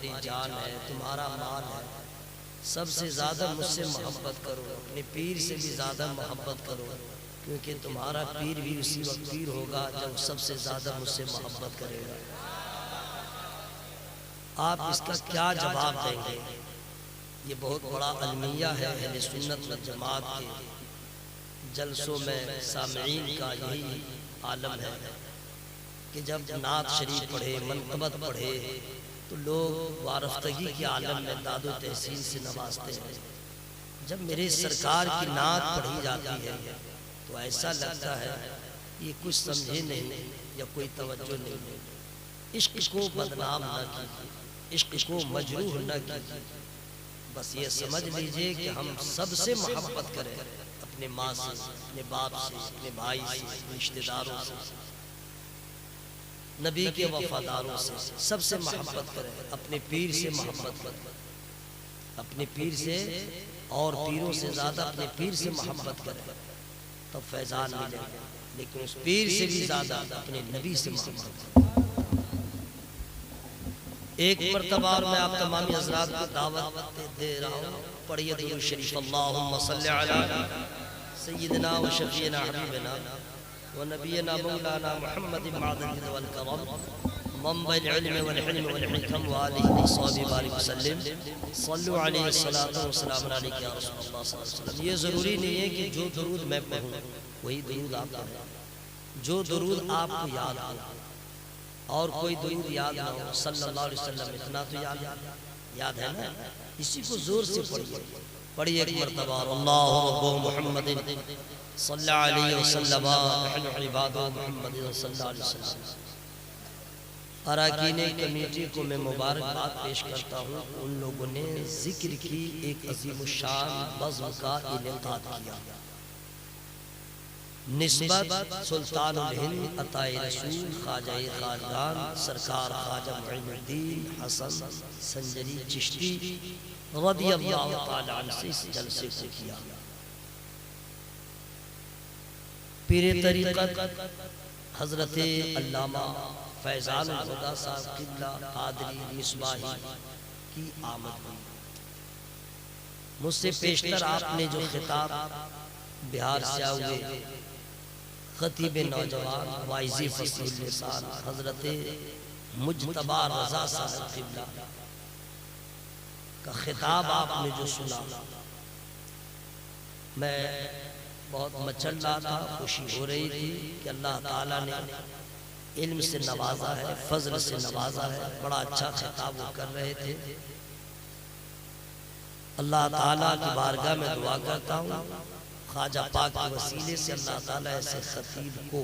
तुम्हारी जान है, तुम्हारा माल है, सबसे ज़्यादा मुझसे मोहब्बत करो, अपने पीर से भी ज़्यादा मोहब्बत करो, क्योंकि तुम्हारा पीर भी उसी वक्त पीर होगा जब सबसे ज़्यादा मुझसे मोहब्बत करेगा। आप इसका क्या जवाब देंगे? ये बहुत बड़ा अलमिया है अहले सुन्नत व जमात के जलसों में सामईन का यही आलम है कि जब नात शरीफ पढ़े, मनक़बत पढ़े तो लोग वारफ्तगी के आलम में दादो तहसीन से नवाजते हैं। जब मेरे सरकार की नात पढ़ी जाती है तो ऐसा लगता है ये कुछ समझे नहीं या कोई तवज्जो नहीं। इश्क को बदनाम न कीजिए, इश्क को मजरूह न कीजिए, बस ये समझ लीजिए कि हम सबसे मोहब्बत करें, अपने माँ से, अपने बाप से, अपने भाई से, रिश्तेदारों से, नबी के वफादारों से, सबसे मोहब्बत करें, अपने पीर से मोहब्बत करें, अपने पीर से और पीरों से ज़्यादा अपने पीर से मोहब्बत करें तो फैज़ान मिलेगा, लेकिन उस पीर से भी ज़्यादा अपने नबी से मोहब्बत करें। एक मरतबा और मैं आप तमामी हज़रात को दावत दे रहा हूँ, पढ़िए दुरूद शरीफ, अल्लाहुम्मा सल्लि अला सय्यिदिना व शफ़ीना हबीबिना व नबीना मौलाना मुहम्मद मअदन वल करम मंबइल इल्म वल हिल्म वल हिकम व आलिहि व सहबिहि बारिक वसल्लम सल्लु अलैहि सलातो व सलाम अलैका या रसूलल्लाह सल्लल्लाहु अलैहि वसल्लम। ये ज़रूरी नहीं है कि जो दुरूद मैं पढ़ूँ वही दुरूद आप पढ़ें, जो दुरूद आपको याद हो और कोई दुरूद याद ना हो, सल्लल्लाहु अलैहि वसल्लम इतना तो याद है ना, इसी को जोर से पढ़िए। पढ़िए एक मरतबा, अल्लाहु रब्बु मुहम्मदिन सल्लल्लाहु अलैहि वसल्लम नहनु इबादु मुहम्मदिन सल्लल्लाहु अलैहि वसल्लम। अरकान कमेटी को मैं मुबारकबाद पेश करता हूँ, उन लोगों ने जिक्र की एक अजीम शान बज़्म का इनेकाद किया। निस्बत सुल्तानुल हिंद अताए रसूल ख्वाजा खानदान सरकार ख्वाजा मुईनुद्दीन हसन संजरी चिश्ती रज़ियल्लाहु ताला अन्हु से इस जलसे को किया। पीरे तरीक़त हज़रत अल्लामा फैज़ानुल हुदा साहब क़िबला क़ादरी मिसबाही की आमद हुई। मुझसे पेशतर आपने जो खिताब बिहार से हुए खतीब नौजवान वाइज़ी फसील लिसान हज़रत मुज्तबा रज़ा साहब क़िबला का खिताब आपने जो सुना, मैं बहुत मचल रहा था, खुशी हो रही थी कि अल्लाह ताला ने इल्म से नवाजा है, फजल से नवाजा है। बड़ा अच्छा खिताब वो कर रहे थे। अल्लाह ताला की बारगाह में दुआ करता हूँ ख्वाजा पाक के वसीले से अल्लाह ताला ऐसे खतीब को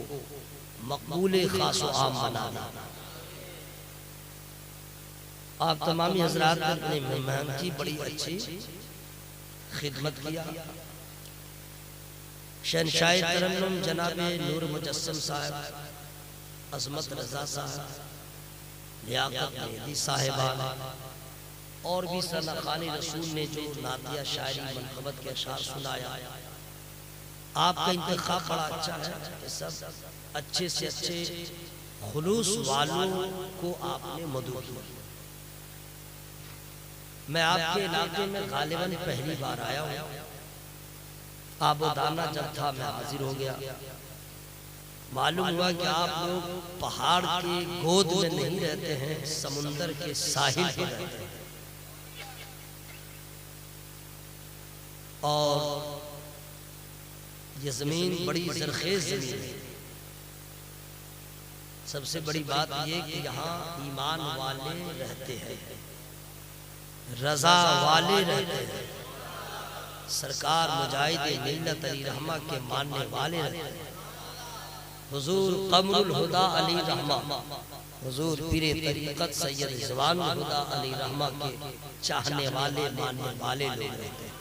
मकबूल खास व आम बनाना। आप तमामी हज़रात ने अपने मेहमान की बड़ी अच्छी खिदमत किया। शहंशाह तरन्नुम जनाब नूर मुजस्सम साहब, अज़मत रज़ा साहब, लियाकत मेहदी साहिबान और भी सनाखानी रसूल ने जो नातिया शायरी मनक़बत के अशार सुनाया, आपका इंतखाब बड़ा अच्छा है कि सब अच्छे से अच्छे खुलूस वालों को आपने मदऊ किया। मैं आपके इलाके में गालिबन पहली बार आया हूँ। आबोदाना जब था मैं हाजिर हो गया। मालूम हुआ कि आप लोग पहाड़ के गोद में नहीं रहते हैं, समुंदर के साहिल पे रहते हैं। और ये जमीन बड़ी जरखेज जमीन है। सबसे बड़ी बात यह कि यहाँ ईमान वाले रहते हैं, रजा वाले रहते हैं, सरकार मुजाहिद मिल्लत अली रहमा के मानने वाले रहते हैं। हुजूर कमरुल हुदा अली रहमा, हुजूर पीरे तरीक़त सैयद ज़वानुल हुदा अली रहमा के चाहने वाले मानने वाले लोग रहते हैं।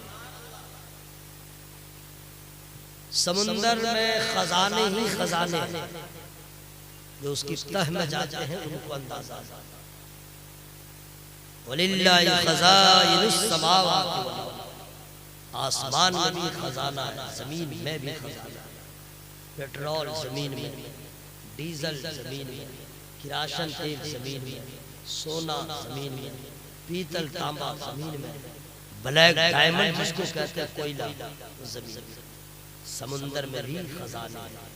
समुंदर में खजाने ही खजाने हैं, जो उसकी तह में जाते हैं उनको अंदाजा। वलिल्लाहि खज़ाइनुस समावाति वल अर्द, आसमान में भी खजाना है, जमीन में भी खजाना है। पेट्रोल जमीन में, डीजल जमीन में, किरासन तेल जमीन में, सोना जमीन में, पीतल तांबा जमीन में, ब्लैक डायमंड जिसको कहते हैं कोयला जमीन, समुंदर में भी खजाने हैं।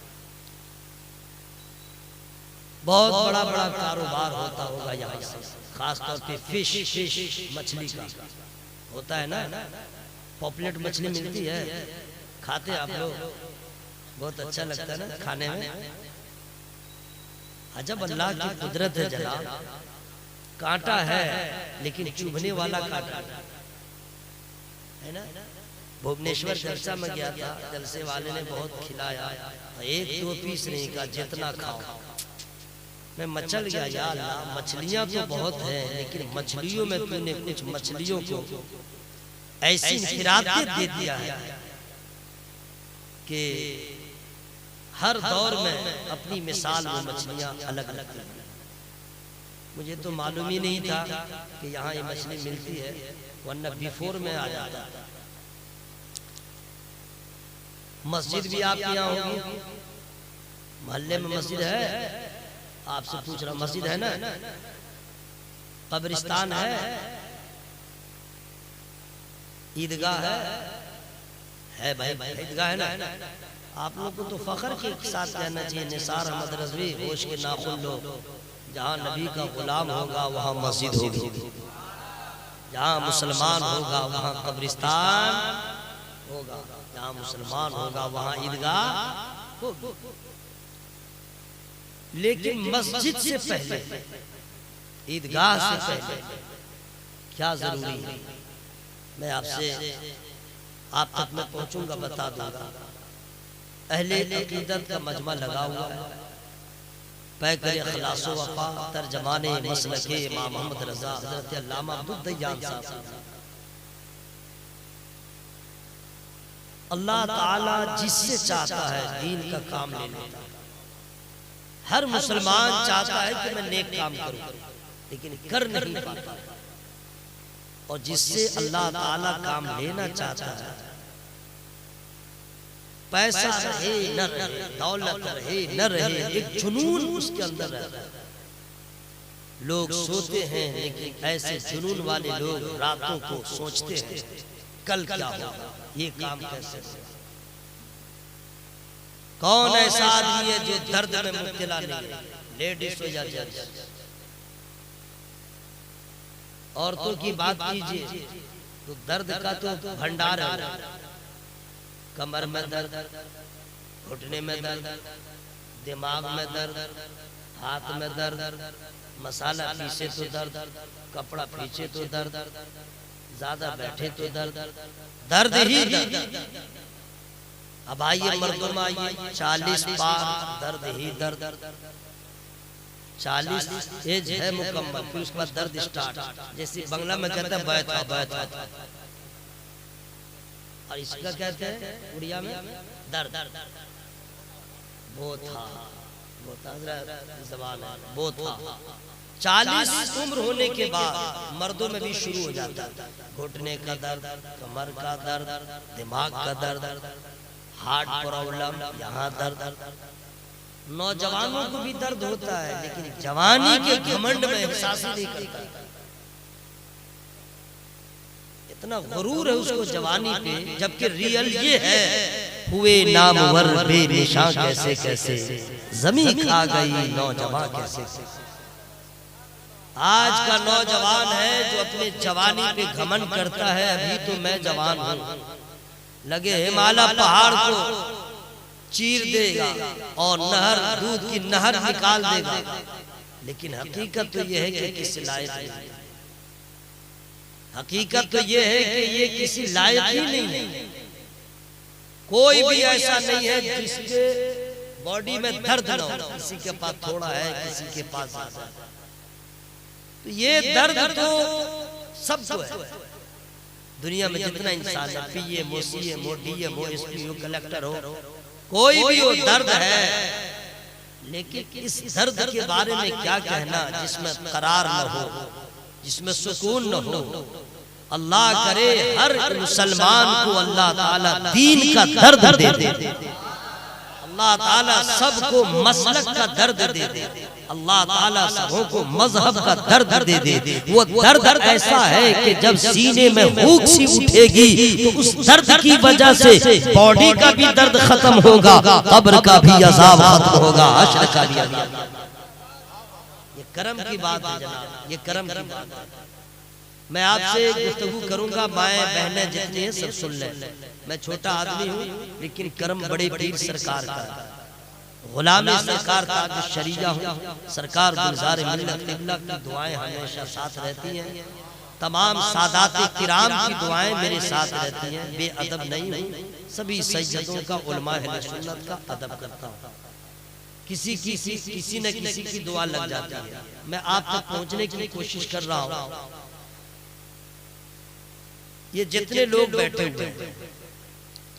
बहुत बड़ा बड़ा कारोबार होता होगा यहाँ से, खासतौर पे फिश मछली का होता है ना। पॉपुलेट मछली मिलती है, खाते आप लोग, बहुत अच्छा लगता है ना खाने में। अजब अल्लाह की कुदरत है जनाब, कांटा है लेकिन चुभने वाला कांटा है ना। भुवनेश्वर जलसा में गया था, जलसे वाले ने बहुत खिलाया, एक दो पीस नहीं कहा, जितना खाओ। मैं मचल गया, या अल्लाह मछलियां तो बहुत हैं, लेकिन मछलियों में तूने कुछ मछलियों को ऐसी खिरातें दे दिया है कि हर दौर में अपनी मिसाल में मछलियां अलग अलग हैं। मुझे तो मालूम ही नहीं था कि यहाँ ये मछली मिलती है, वरना बिफोर में आ जाता। मस्जिद भी आपके यहाँ होगी, मोहल्ले में मस्जिद है? आपसे पूछ रहा, मस्जिद है ना? कब्रिस्तान है? ईदगाह है भाई, ईदगाह है ना? आप लोग को तो फख्र के साथ कहना चाहिए, निसार अहमद रज़वी होश के नाखुन लो, जहाँ नबी का गुलाम होगा वहाँ मस्जिद होगी, जहाँ मुसलमान होगा वहाँ कब्रिस्तान होगा, जहाँ मुसलमान होगा वहाँ ईदगाह होगी। लेकिन मस्जिद से पहले, ईदगाह से पहले क्या जरूरी है, मैं आपसे आप तक मैं पहुंचूंगा, बता दूंगा। अहले अकीदत का मजमा लगा हुआ है, पैकर खलासो वफा तर्जमाने मसलके इमाम मोहम्मद रजा हज़रत अल्लामा अब्दुद्दय्यान साहब। अल्लाह ताला जिससे चाहता है दीन का काम ले लेता है। हर मुसलमान चाहता है कि मैं नेक काम करूं, लेकिन कर नहीं पाता। और जिससे अल्लाह ताला काम लेना चाहता है, पैसा रहे न रहे, दौलत रहे न रहे, एक जुनून उसके अंदर रहता है। लोग सोते हैं, लेकिन ऐसे जुनून वाले लोग रातों को सोचते हैं कल क्या होगा, ये काम कैसे होगा। कौन ऐसा आदमी है जो दर्द में मुब्तला नहीं है? लेडीज या जेंट्स, औरतों की बात कीजिए तो दर्द का तो भंडार है। कमर में दर्द, घुटने में दर्द, दिमाग में दर्द, हाथ में दर्द, मसाला पीछे तो दर्द, कपड़ा पीछे तो दर्द, ज्यादा बैठे तो दर्द, दर्द ही दर्द। अब आइए मर्दों में आइए, 40 पार दर्द ही दर्द, 40 एज है मुकम्मल, फिर उसके बाद दर्द स्टार्ट। जैसे बंगला में कहते हैं बैठा बैठा, और इसका कहते हैं उड़िया में दर्द। बोथा, बोथा जबान है, बोथा। 40 उम्र होने के बाद मर्दों में भी शुरू हो जाता है घुटने का दर्द, कमर का दर्द, दिमाग का दर्द, हार्ट प्रॉब्लम, यहाँ दर्द। नौजवानों को भी दर्द होता है, लेकिन जवानी के घमंड में एहसास नहीं करता। इतना गुरूर है उसको जवानी पे, जबकि रियल ये है, हुए नामवर बेनिशान कैसे कैसे, ज़मीं खा गई नौजवान कैसे। आज का नौजवान है जो अपने जवानी पे घमंड करता है, अभी तो मैं जवान हूँ, लगे हिमालय पहाड़ को चीर देगा और नहर, दूध की नहर निकाल देगा। लेकिन हकीकत तो यह है कि किसी लायक नहीं, हकीकत तो यह है कि ये किसी लायक ही नहीं है। कोई भी ऐसा नहीं है जिसके बॉडी में दर्द न हो, किसी के पास थोड़ा है, किसी के पास ज्यादा है। तो ये दर्द तो सबको है। दुनिया में जितना इंसान है, पीएम हो, सीएम हो, डीएम हो, एसपी हो, कलेक्टर हो, कोई भी हो, दर्द है। लेकिन इस दर्द के बारे में क्या कहना जिसमें करार न हो, जिसमें सुकून न हो। अल्लाह करे हर मुसलमान को अल्लाह ताला दीन का दर्द दे दे। अल्लाह ताला सबको मसलक का दर्द दे दे, अल्लाह ताला सबों को मजहब का दर्द दे दे। वो दर्द ऐसा है कि जब सीने में भूख सी उठेगी तो उस दर्द की वजह से बॉडी का भी दर्द खत्म होगा, कब्र का भी अजाब खत्म होगा, हश्र का भी अजाब। ये करम की बात है जनाब, ये करम की बात है। मैं आपसे गुफ्तगू करूंगा, माएँ बहनें जितनी हैं सब सुन लें। मैं छोटा आदमी हूँ लेकिन करम बड़े पीर सरकार का, गुलाम सरकार ताज शरीया हूँ। सरकार गुलजार मिल्लत क़िबला की दुआएं हमेशा साथ रहती हैं, तमाम सादात किराम की दुआएं मेरे साथ रहती हैं। बेअदब नहीं हूँ, सभी सैयदों का, उलमा अहले सुन्नत का अदब करता हूँ। किसी न किसी की दुआ लग जाती है। मैं आप तक पहुँचने की कोशिश कर रहा हूँ। ये जितने लोग बैठे हुए हैं,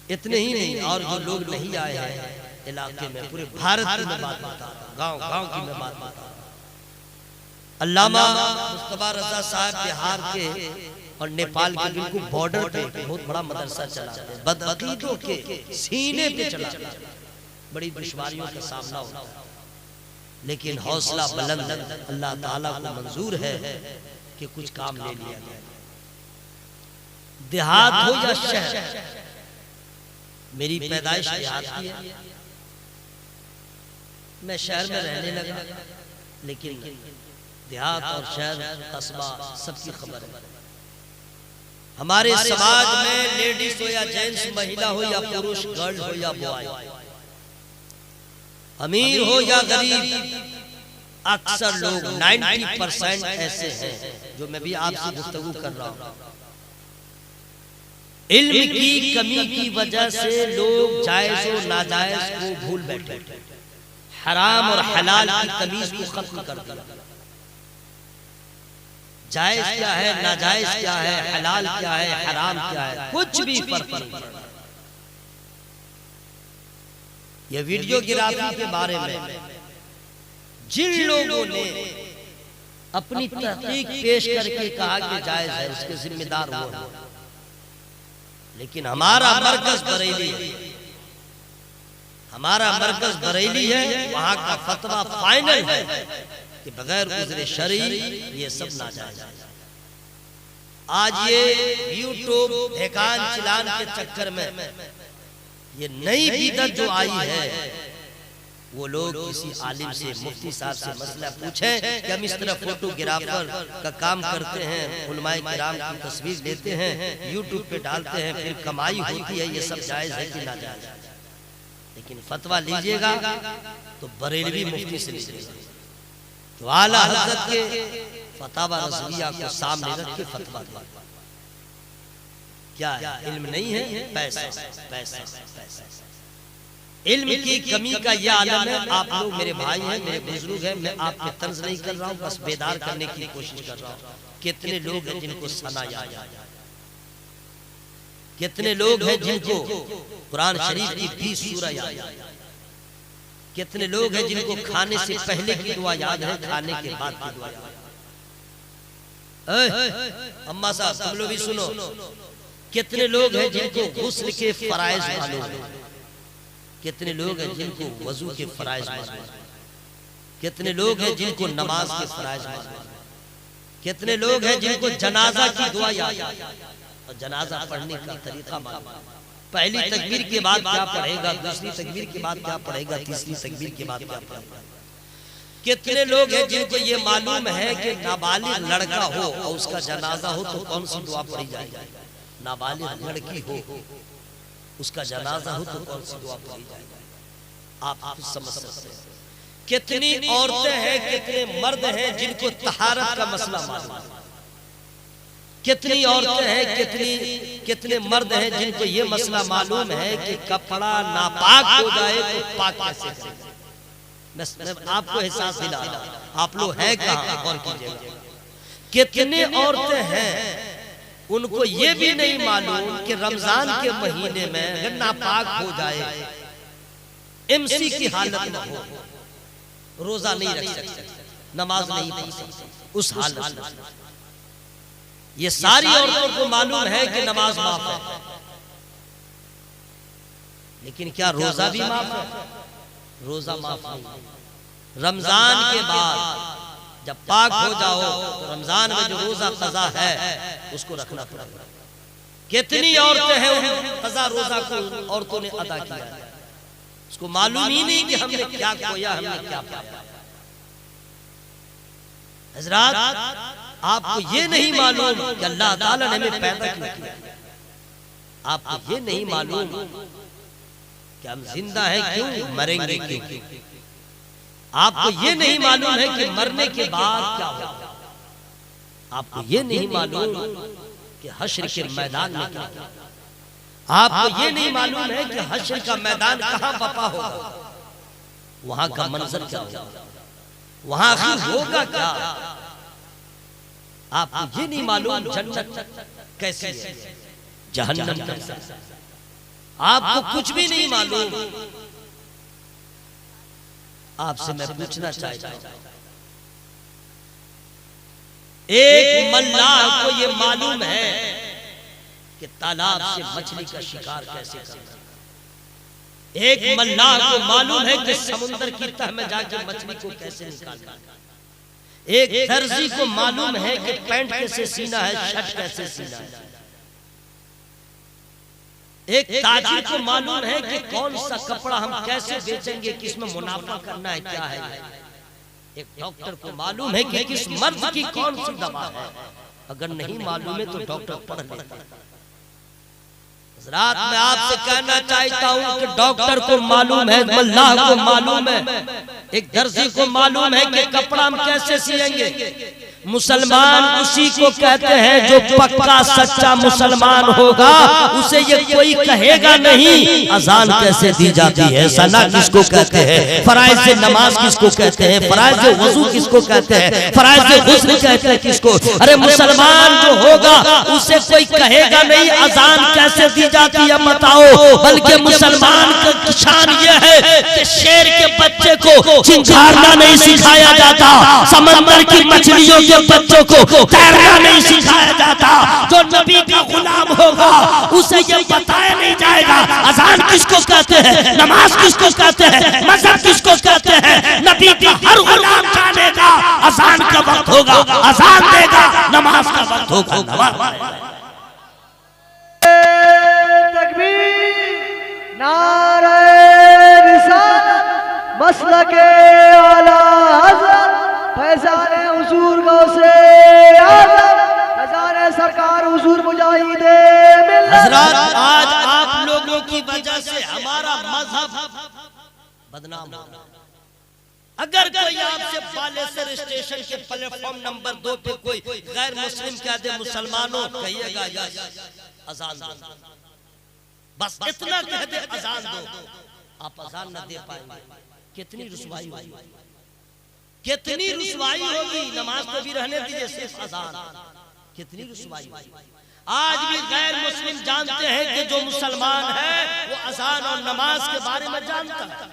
इतने ही नहीं, और जो लोग नहीं आए हैं इलाके में, पूरे भारत की मैं बात बता रहा हूं, गांव गांव की मैं बात बता रहा हूं। अल्लामा मुस्तफा रजा साहब बिहार के और नेपाल के बिल्कुल बॉर्डर पे बहुत बड़ा मदरसा चलाते हैं, बदअकीदों के सीने पे चलाते हैं। बड़ी दुश्वारियों का सामना होता है, लेकिन हौसला बुलंद अल्लाह ताला को मंजूर है कि कुछ काम ले लिया जाए। देहात हो या शहर, मेरी पैदाइश देहात की है, मैं शहर में रहने लगा, लेकिन देहात और शहर कस्बा सबकी खबर है। हमारे समाज में लेडीज हो या जेंट्स, महिला हो या पुरुष, गर्ल हो या बॉय, अमीर हो या गरीब, अक्सर लोग 90% ऐसे हैं, जो मैं भी आपसे गुफ्तगू कर रहा हूं, इल्म की कमी की वजह से लोग जायज और नाजायज को भूल बैठे, हराम और हलाल की तमीज को खत्म कर दिया। जायज क्या है, नाजायज क्या है, हलाल क्या है, हराम क्या है, कुछ भी फर्क नहीं पड़ता। ये वीडियोग्राफी के बारे में जिन लोगों ने अपनी तहकीक पेश करके कहा कि जायज है, उसके जिम्मेदार वो हैं, लेकिन हमारा मरकज बरेली है, हमारा मरकज बरेली है, वहां का फतवा फाइनल है कि बगैर उज़्र शरई ये सब नाजायज है। आज ये यूट्यूब ढेकान चिलान के चक्कर में ये नई बिदअत जो आई है, वो लोग किसी आलिम से, मुफ्ती साहब से मसला पूछे कि हम इस तरह फोटोग्राफर का काम करते हैं, उलमाए किराम की तस्वीर लेते हैं, यूट्यूब पे डालते हैं, फिर कमाई होती है, ये सब जायज है कि नाजायज है? लेकिन फतवा लीजिएगा तो बरेलवी मुफ्ती से लीजिएगा, तो आला हज़रत के फतवा रज़विया को सामने रख के फतवा दे। क्या है? इल्म नहीं है, पैसा पैसा पैसा। इल्म की कमी का यह आलम है। आप लोग मेरे भाई हैं, मेरे बुजुर्ग हैं, मैं आपके तंज नहीं कर रहा हूँ, बस बेदार करने की कोशिश कर रहा हूँ। कितने लोग हैं जिनको सना याद है, कितने लोग हैं जिनको कुरान शरीफ की 20 सूरा याद है, कितने लोग हैं जिनको खाने से पहले की दुआ याद है, खाने के बाद की दुआ याद है। अम्मा साहब तुम लोग भी सुनो, कितने लोग हैं जिनको गुस्ल के फराइज मालूम है, कितने लोग हैं जिनको वजू के फराइज मालूम है, कितने लोग हैं जिनको नमाज के फराइज मालूम है, कितने लोग हैं जिनको जनाजा की दुआ याद है और जनाजा पढ़ने का तरीका मालूम है। पहली तकबीर के बाद क्या पढ़ेगा, दूसरी तकबीर के बाद क्या पढ़ेगा, तीसरी तकबीर के बाद क्या पढ़ेगा। कितने लोग हैं जिनको ये मालूम है कि नाबालिग लड़का हो और उसका जनाजा हो तो कौन सी दुआ पढ़ी जाएगी, नाबालिग लड़की हो उसका जनाजा हो तो कौन सी दुआ पढ़ी जाएगी। आप समझ सकते हैं। कितनी औरतें हैं, कितने मर्द हैं जिनको तहारत का मसला मालूम है, कितनी औरतें हैं, कितने मर्द हैं जिनको ये मसला मालूम है कि कपड़ा नापाक हो जाए तो पाक कैसे करें। मैं आपको एहसास दिला रहा हूं, आप लोग हैं कहां, गौर कीजिएगा। कितने औरतें हैं उनको ये भी नहीं मालूम कि रमजान के महीने में अगर नापाक हो जाए, एमसी की हालत में हो, रोजा नहीं रख सकते, नमाज नहीं पढ़ सकते, उस हालत में ये सारी औरतों को मालूम है कि नमाज माफ है, लेकिन क्या रोजा भी माफ है? रोजा माफ नहीं। रमजान के बाद जब पाक हो जाओ तो रमजान में जो रोजा कज़ा है उसको रखना पड़ेगा। कितनी औरतें हैं उन कज़ा रोजा को औरतों ने अदा किया है, उसको मालूम ही नहीं कि हमने क्या खोया, हमने क्या पाया। हज़रात, आपको ये नहीं मालूम कि अल्लाह ताला ने हमें पैदा क्यों किया, आपको ये नहीं मालूम कि हम जिंदा हैं क्यों, मरेंगे क्यों, आपको ये नहीं मालूम है कि मरने के बाद क्या होगा, आपको ये नहीं मालूम कि हश्र के मैदान में क्या होगा, आपको ये नहीं मालूम है कि हश्र का मैदान कहाँ बपा होगा, वहां का मंजर क्या होगा, वहां आखिर होगा क्या, आपको ये नहीं मालूम जन्नत कैसी है, जहन्नम कैसा है, आपको कुछ भी नहीं मालूम। आपसे मैं पूछना चाहता हूं, एक मल्लाह को ये मालूम है कि तालाब से मछली का शिकार कैसे करना, एक मल्लाह को मालूम है कि समुद्र की तह में जाकर मछली को कैसे निकालना, एक दर्जी को मालूम है कि पैंट कैसे सीना है, शर्ट कैसे सीना है, एक ताजिर को मालूम है कि कौन सा कपड़ा हम कैसे बेचेंगे, किसमें मुनाफा करना है, क्या है, एक डॉक्टर को मालूम है कि किस मर्ज की कौन सी दवा है, अगर नहीं मालूम है तो डॉक्टर पढ़ लेता है। रात में आपसे कहना चाहता हूं कि डॉक्टर को मालूम है, मल्लाह को मालूम है, एक दर्जी को मालूम है कि कपड़ा हम कैसे सिएंगे। मुसलमान उसी को कहते हैं जो पक्का सच्चा मुसलमान होगा, उसे ये कोई कहेगा नहीं अजान कैसे दी जाती है, सला किसको कहते हैं, फराइज नमाज किसको कहते हैं, फराइज वजू किसको कहते हैं, फराइज गुस्ल कहते हैं किसको। अरे मुसलमान जो होगा उसे कोई कहेगा नहीं अजान कैसे दी जाती है बताओ, बल्कि मुसलमान की शान ये है कि शेर के बच्चे को चिंगारना नहीं सिखाया जाता, समंदर की मछलियों के बच्चों को तैरना नहीं सिखाया जाता, जो नबी का गुलाम होगा उसे ये बताया नहीं जाएगा अजान किसको कहते हैं, नमाज किसको कहते हैं, मजहब किसको कहते हैं। नबी का हर गुलाम जानेगा अजान का वक्त होगा अजान देगा, नमाज का वक्त होगा नमाज। नारे रिसालत मसलके आला हज़रत फैज़ान हुज़ूर गौसे आज़म फैज़ान सरकार हुज़ूर मुजाहिदे मिल्लत। हज़रात, आज आप लोगों की वजह से हमारा मजहब बदनाम हो रहा है। अगर कोई आपसे बालेसर स्टेशन के प्लेटफॉर्म नंबर 2 पे कोई गैर मुस्लिम कह दे मुसलमानों, कहिएगा यस अजान दो, बस इतना कह दे अजान दो, आप अजान न दे पाएंगे, कितनी रुसवाई होगी, कितनी रुसवाई होगी। नमाज को भी रहने दीजिए, सिर्फ अजान, कितनी रुसवाई होगी। आज भी गैर मुस्लिम जानते हैं कि जो मुसलमान है वो अजान और नमाज के बारे में जानता है।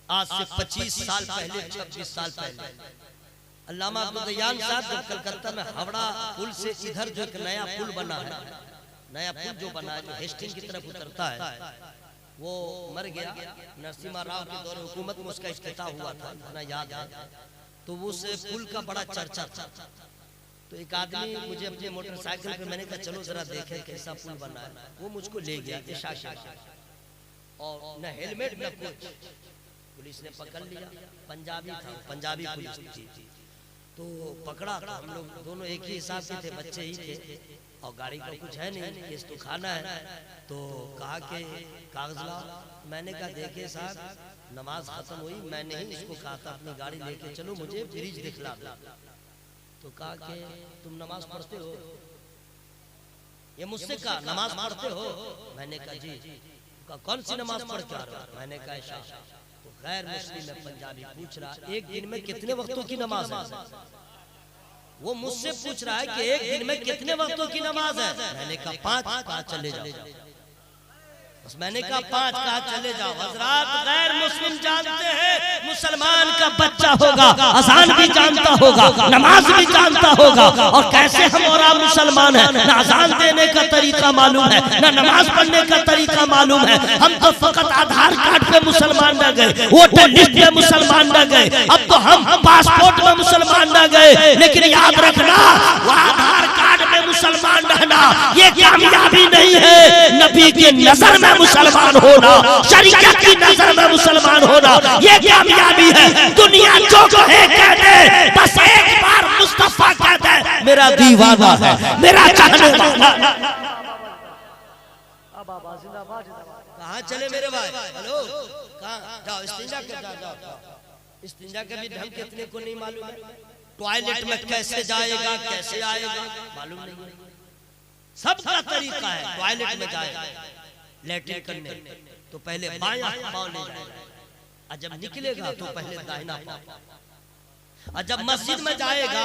आज से 25 साल पहले, 26 साल पहले अल्लामा अब्दुल साहब जब कलकत्ता में हावड़ा पुल से इधर जो एक नया पुल बना है, नया पुल जो बना है जो हेस्टिंग की तरफ उतरता है, वो मर गया। नरसिम्हा राव के दौरे हुकूमत में उसका इफ्तिताह हुआ था, इतना याद है। तो उस पुल का बड़ा चर्चा था। तो एक आदमी मुझे अपने मोटरसाइकिल पे, मैंने कहा चलो जरा देखें कैसा पुल बना है। वो मुझको ले गया इशा और न हेलमेट न कुछ, पुलिस ने पकड़ लिया। पंजाबी था, पंजाबी पुलिस थी। तो पकड़ा, हम लोग दोनों एक ही हिसाब के थे, बच्चे ही थे और गाड़ी का कुछ है नहीं, केस तो खाना है। तो कहा कि कागज लाओ। मैंने कहा देखिए साहब, नमाज खत्म हुई, मैंने ही इसको कहा था अपनी गाड़ी लेके चलो, मुझे ब्रिज दिखला दो। तो कहा कि तुम नमाज पढ़ते हो? ये मुझसे कहा नमाज पढ़ते हो? मैंने कहा जी। कहा कौन सी नमाज पढ़ के आ रहे हो? मैंने कहा इशा। तो गैर मुस्लिम में पंजाबी पूछ रहा, एक दिन में कितने वक्तों की नमाज है? वो मुझसे पूछ रहा है कि एक दिन में कितने वक्तों की नमाज है? मैंने कहा 5। चले जाओ। बस मैंने कहा 5 कहा चले जाओ। हजरात गैर मुस्लिम जानते हैं मुसलमान का बच्चा होगा, अजान भी जानता होगा, नमाज भी जानता होगा, और कैसे हम और आप मुसलमान हैं, ना अजान देने का तरीका मालूम है, ना नमाज पढ़ने का तरीका मालूम है। हम तो फकत आधार कार्ड पे मुसलमान न गए, वोटर लिस्ट पे मुसलमान न गए, अब तो हम पासपोर्ट में मुसलमान न गए। लेकिन याद रखना, वो आधार कार्ड में मुसलमान रहना ये कामयाबी नहीं है, नबी की नजर में मुसलमान होना, शरीयत की नजर में मुसलमान होना ये कामयाबी है। दुनिया जो कहे कह दे, बस एक बार मुस्तफा कह दे मेरा दीवाना है, मेरा चाहने वाला। कहाँ चले मेरे भाई? हेलो, कहाँ जाओ? इस्तिंजा कर जाओ। इस्तिंजा का भी ढंग कितने को नहीं मालूम है। टॉयलेट में कैसे जाएगा, कैसे आएगा मालूम नहीं। सबका तरीका है। टॉयलेट में जाएगा लैट्रिन करने तो पहले बायां पांव ले जाएगा, और जब निकलेगा तो पहले दाहिना पांव, और जब मस्जिद में जाएगा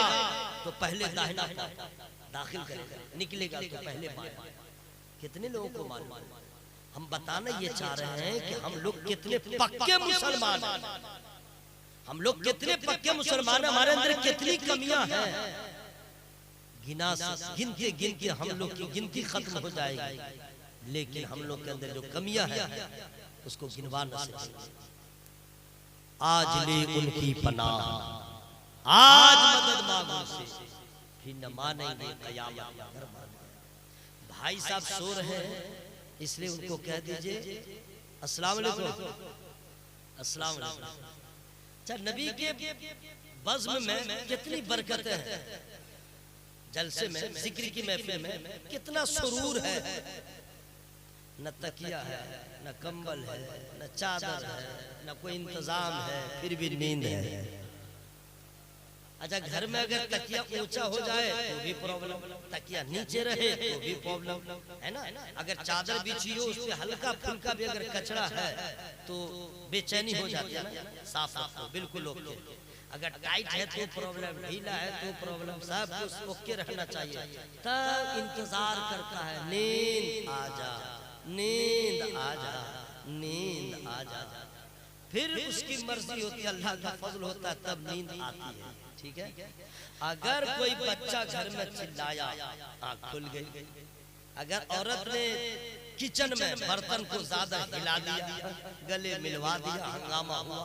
तो पहले दाहिना पांव दाखिल करेगा, निकलेगा तो पहले बायां। कितने लोगों को मालूम? हम बताना ये चाह रहे हैं कि हम लोग कितने पक्के मुसलमान हैं, हम लोग कितने पक्के मुसलमान हैं, हमारे अंदर कितनी कमियां हैं। गिनते गिनते हम लोग की गिनती खत्म हो जाएगी, लेकिन हम लोग के अंदर जो कमियां हैं उसको गिनवा न सके। आज ले उनकी पनाह, आज मदद मांगो से, फिर न मानेंगे कयामत। भाई साहब सो रहे हैं, इसलिए उनको कह दीजिए अस्सलाम वालेकुम, अस्सलाम वालेकुम। अच्छा, नबी के बज़्म में कितनी बरकतें हैं, जलसे में, जिक्र की महफिल में कितना सुरूर है। न तकिया है, न कंबल है, न चादर है, न कोई इंतजाम है, फिर भी नींद है। अच्छा, घर में अगर तकिया ऊंचा हो जाए तो भी प्रॉब्लम, तकिया नीचे रहे तो भी प्रॉब्लम है ना। अगर चादर बिछी हो, उस पे हल्का फुल्का भी अगर कचरा है तो बेचैनी हो जाती है ना। साफ साफ बिल्कुल ओके, अगर टाइट है तो प्रॉब्लम, ढीला है तो प्रॉब्लम, सब कुछ ओके रहना चाहिए। तब इंतजार करता है, नींद आ जा, नींद आ जा, नींद आ जा। फिर उसकी मर्जी होती है, अल्लाह का फजल होता है, तब नींद आती है। ठीक है, अगर कोई बच्चा घर में चिल्लाया, आँख खुल गई। अगर औरत ने किचन में बर्तन को ज्यादा हिला दिया, गले मिलवा दिया, हंगामा हुआ,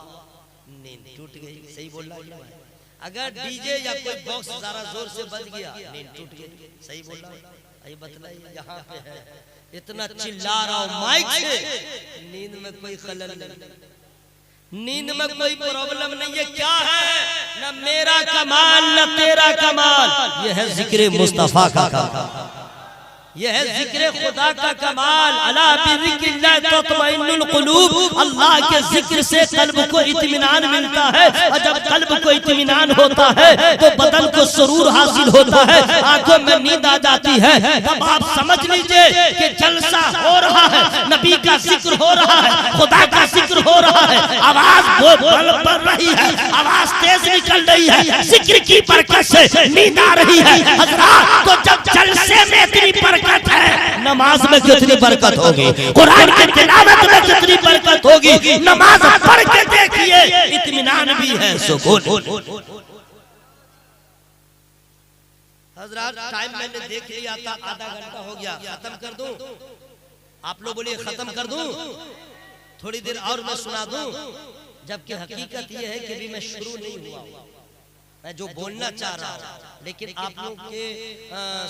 नींद टूट गई। सही बोल रहा है। अगर डीजे या कोई बॉक्स ज्यादा जोर से बज गया, नींद टूट गई। सही बोल रहा है। बतलाइए, यहाँ पे है इतना चिल्ला रहा हूं माइक से, नींद में कोई खलल नहीं, नींद में कोई प्रॉब्लम नहीं है। क्या है? न मेरा कमाल न तेरा कमाल, यह है जिक्र मुस्तफा का कमाल, यह है जिक्र खुदा का कमाल। अला बिज़िक्रिल्लाह तत्मइन्नुल कुलूब, अल्लाह के जिक्र से कल्ब को इत्मीनान मिलता है, और जब कल्ब को इत्मीनान होता है तो बदन को सुरूर हासिल होता है, आंखों में नींद आ जाती है। तब आप समझ लीजिए कि जलसा हो रहा है, नबी का जिक्र हो रहा है, खुदा का जिक्र हो रहा है, आवाज बढ़ रही है, आवाज तेज निकल रही है, जिक्र की बरकत से नींद आ रही है। हज़रात, तो जब जलसे में इतनी बरकत है, नमाज में कितनी बरकत होगी, कुरान की तिलावत में कितनी बरकत होगी, नमाज पढ़ के देखिए, इत्मीनान भी है, सुकून। हज़रात, टाइम मैंने देख लिया था, आधा घंटा हो गया, खत्म कर दूं? आप लोग बोलिए खत्म कर दूं? थोड़ी देर और मैं सुना दूं? जबकि हकीकत यह है कि भी मैं शुरू नहीं हुआ, मैं जो बोलना चाह रहा हूँ, लेकिन आप लोग के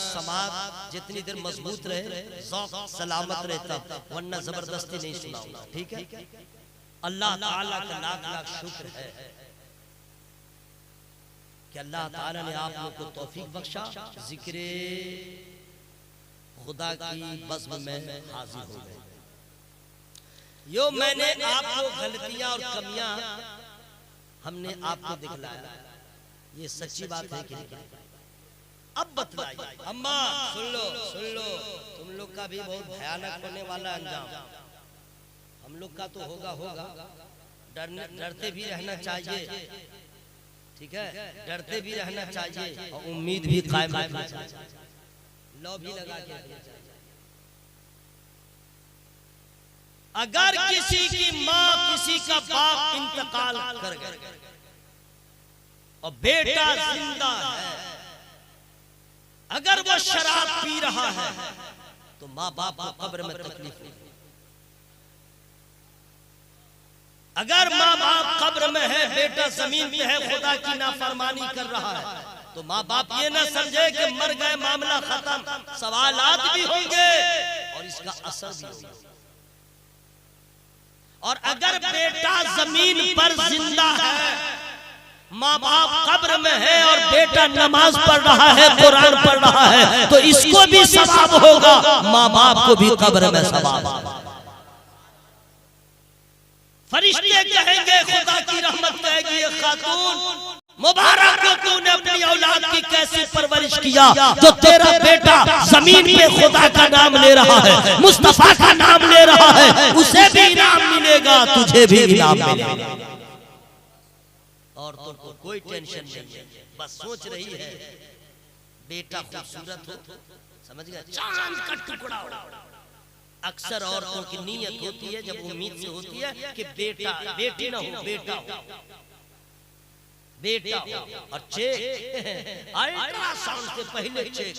समाज जितनी देर मजबूत रहे, ज़ौक़ सलामत रहता, वरना जबरदस्ती नहीं सुनाऊंगा। ठीक है? अल्लाह ताला का लाख लाख शुक्र है कि अल्लाह ताला ने आप लोग को तौफीक बख्शा, जिक्र खुदा की बज़्म में हाजिर हो गए। यो मैंने आपको गलतियां और कमियां हमने आपको दिखलाया, ये सच्ची बात है कि नहीं? अब बतलाइए। अम्मा सुन लो, सुन लो, तुम लोग का भी बहुत भयानक होने वाला अंजाम, हम लोग का तो होगा होगा, डरते भी रहना चाहिए। ठीक है, डरते भी रहना चाहिए और उम्मीद भी कायम रखना चाहिए, लौ भी लगा के। अगर किसी की माँ किसी का बाप इंतकाल कर गए और बेटा जिंदा है, अगर वो शराब पी रहा है तो माँ बाप को कब्र में तकलीफ होगी। अगर माँ बाप कब्र में है, बेटा जमीन पे है, खुदा की नाफरमानी कर रहा है, तो माँ बाप ये ना समझे कि मर गए मामला खत्म, सवालात भी होंगे और इसका असर भी होगा। और अगर बेटा जमीन पर जिंदा है, माँ बाप कब्र में है और बेटा नमाज पढ़ रहा है, कुरान पढ़ रहा है, तो इसको भी सवाब होगा, माँ बाप को भी कब्र में सवाब होगा। फरिश्ते कहेंगे, खुदा की रहमत कहेगी, ये खातून मुबारक हो, तूने अपनी औलाद की कैसी परवरिश किया, जो तेरा बेटा जमीन पे खुदा का नाम ले रहा है, मुस्तफा का नाम ले रहा है, उसे भी इनाम मिलेगा, तुझे भी इनाम मिलेगा। औरतों को कोई टेंशन नहीं है, बस सोच रही है बेटा खूबसूरत हो, समझ गया, चांद का टुकड़ा हो। अक्सर औरतों की नीयत होती है, जब उम्मीद से होती है कि बेटा, बेटी ना हो, बेटा हो, बेटा हो। और चेक अल्ट्रासाउंड से पहले चेक,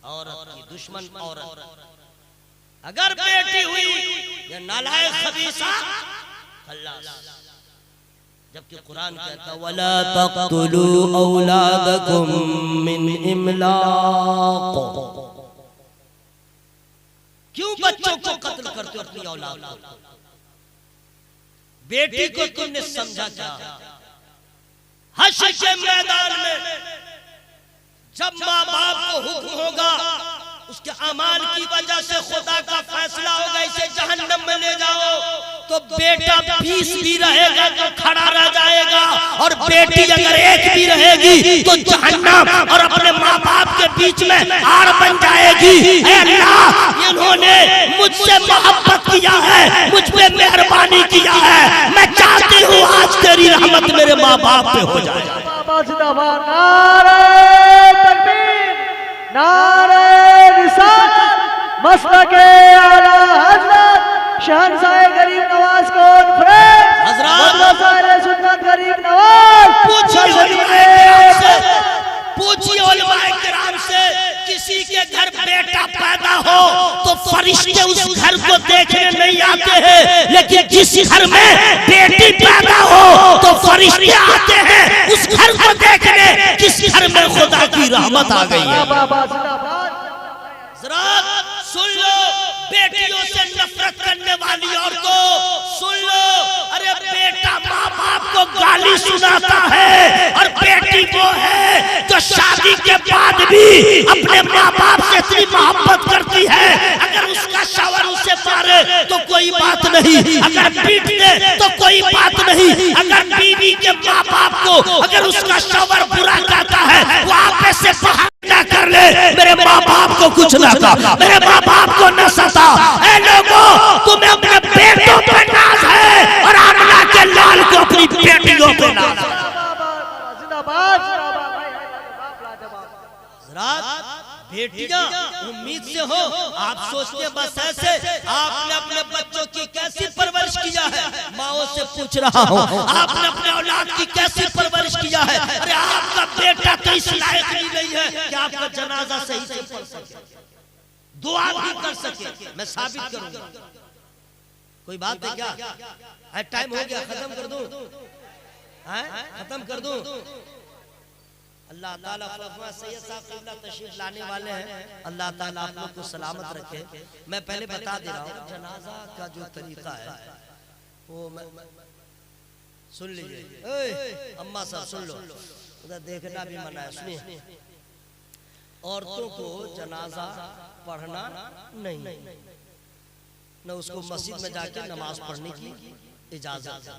औरत की दुश्मन औरत। अगर बेटी हुई या नालायक खबीसा, खल्लास। जबकि कुरान कहता है वला तक़तुलू औलादकुम मिन इमलाक़, क्यों बच्चों को कत्ल करते हो, अपनी औलाद को? बेटी को तुमने समझा क्या? हश्र के मैदान में जब माँ बाप को हुक्म होगा, उसके अमाल की वजह से खुदा का फैसला होगा इसे जहन्नम में ले जाओ, तो बेटा 20 भी रहेगा तो खड़ा रह जाएगा, और बेटी अगर एक भी रहेगी तो जहन्नम और अपने माँ बाप के बीच में आड़ बन जाएगी। ऐ अल्लाह, इन्होंने मुझसे मोहब्बत किया है, मुझ पे मेहरबानी किया है, मैं चाहती हूँ आज तेरी रहमत मेरे माँ बाप पे हो जाए। नारे रिसालत, मसलके आला हज़रत शहंशाह गरीब नवाज कॉन्फ्रेंस, मदरसा सुन्नत गरीब नवाज। पूछिए उलमाए किराम से, किसी के घर बेटा पैदा हो तो फरिश्ते उस घर को देखने नहीं आते हैं, लेकिन जिस घर में बेटी पैदा हो तो फरिश्ते आते हैं उस घर को देखने, जिस घर में खुदा की रहमत आ गई है। जरा सुन लो, बेटियों से नफरत करने वाली औरतों, सुन लो, अरे बेटा माँ बाप को गाली सुनाता है, और बेटी वो है जो शादी के बाद भी अपने माँ बाप से इतनी मोहब्बत करती है, अगर उसका शौहर उसे मारे तो कोई बात नहीं, अगर पीट दे तो कोई बात नहीं, अगर बीवी के माँ बाप को अगर उसका शौहर बुरा कहता है, वो आपे से बाहर ना कर ले, मेरे माँ बाप को कुछ ना कहा, मेरे माँ बाप को न सता। ऐ लोगों, तुम्हें अपने बेटों पे नाज है और आमना के लाल को अपनी बेटियों पे नाज है। बेटियां उम्मीद से हो, आप सोचते बस ऐसे, आपने अपने बच्चों की कैसी परवरिश किया है, माओ से पूछ रहा हूँ, आपने अपने औलाद की कैसी परवरिश किया है? अरे आपका बेटा तो इस लायक भी नहीं है कि आपका जनाजा सही से पढ़ सके, दुआ भी कर सके। मैं साबित करूंगा, कोई बात है क्या? टाइम हो गया, खत्म कर दूं, खत्म कर दूं। अल्लाह ताला सैयद साहब क़िबला तशरीफ लाने वाले हैं, अल्लाह ताला आप लोग को सलामत रखे। मैं पहले बता दे रहा हूँ, जनाजा का जो तरीका है वो सुन लीजिए, अम्मा साहब सुन लो, उधर देखना भी मना है। सुनिए, औरतों को जनाजा पढ़ना नहीं, न उसको मस्जिद में जाके नमाज पढ़ने की इजाजत है,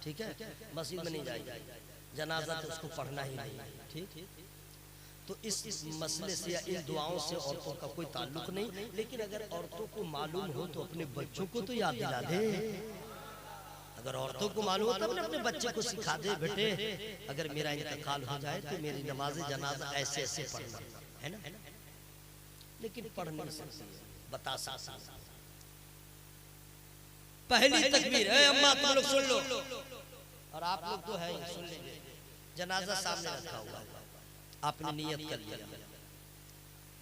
ठीक है? मस्जिद में नहीं जाएगी, जनाजा तो उसको पढ़ना ही नहीं, ठीक? तो इस मसले से या इन दुआओं से औरतों का कोई ताल्लुक नहीं, लेकिन अगर औरतों को मालूम हो तो अपने बच्चों को तो याद दिला दे। अगर औरतों को मालूम हो तो अपने बच्चे को सिखा दे, बेटे अगर मेरा इंतकाल हो जाए तो मेरी नमाज जनाजा ऐसे ऐसे पढ़ना है ना, लेकिन पढ़ नहीं सकती, बता सकता। पहली तकबीर है। अम्मा तुम लोग सुन लो और आप लोग तो है सुन लीजिए। जनाजा सामने रखा हुआ है, आपने नियत कर लिया।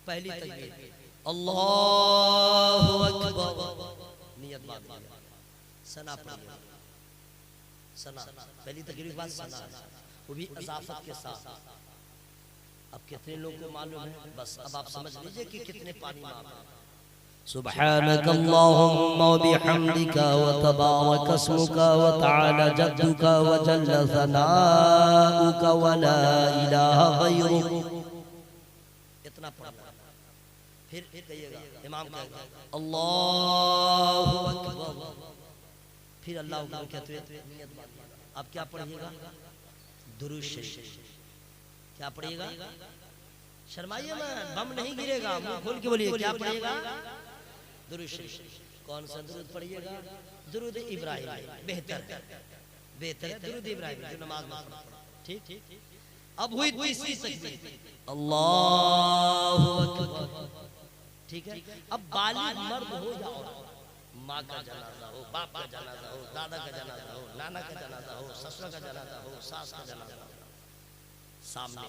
पहली तकबीर अल्लाहु अकबर, नियत बात सना पढ़िए, सना पहली तकबीर के बाद सना, वो भी इजाफत के साथ। अब कितने लोगों को मालूम है, बस अब आप समझ लीजिए कि कितने पानी में आप सुब्हानक अल्लाहुम्मा व बिहम्दिका व तबारक अस्मुका व तआला जद्दुका व जल्ल सनाउका व ला इलाहा गैरुक, इतना पढ़ना। फिर कहिएगा, इमाम कहेगा अल्लाहु अकबर, फिर अल्लाह अकबर कहते हुए नियत बात। अब क्या पढ़िएगा? दुरूद शरीफ। क्या पढ़िएगा? शर्माइए मत, बम नहीं गिरेगा, मुंह खोल के बोलिए क्या पढ़िएगा? दुरूद शरीफ। कौन सा दुरूद पढ़िएगा? दुरूद इब्राहिम, बेहतर है, बेहतर है दुरूद इब्राहिम जो नमाज में पढ़ो। ठीक। अब हुई तीसरी तकबीर अल्लाहु अकबर, ठीक है। अब बालिग मर्द हो या औरत, माँ का जनाजा हो, बाप का जनाजा हो, दादा का जनाजा हो, नाना का जनाजा हो, ससुर का जनाजा हो, सास का जनाजा हो, सामने।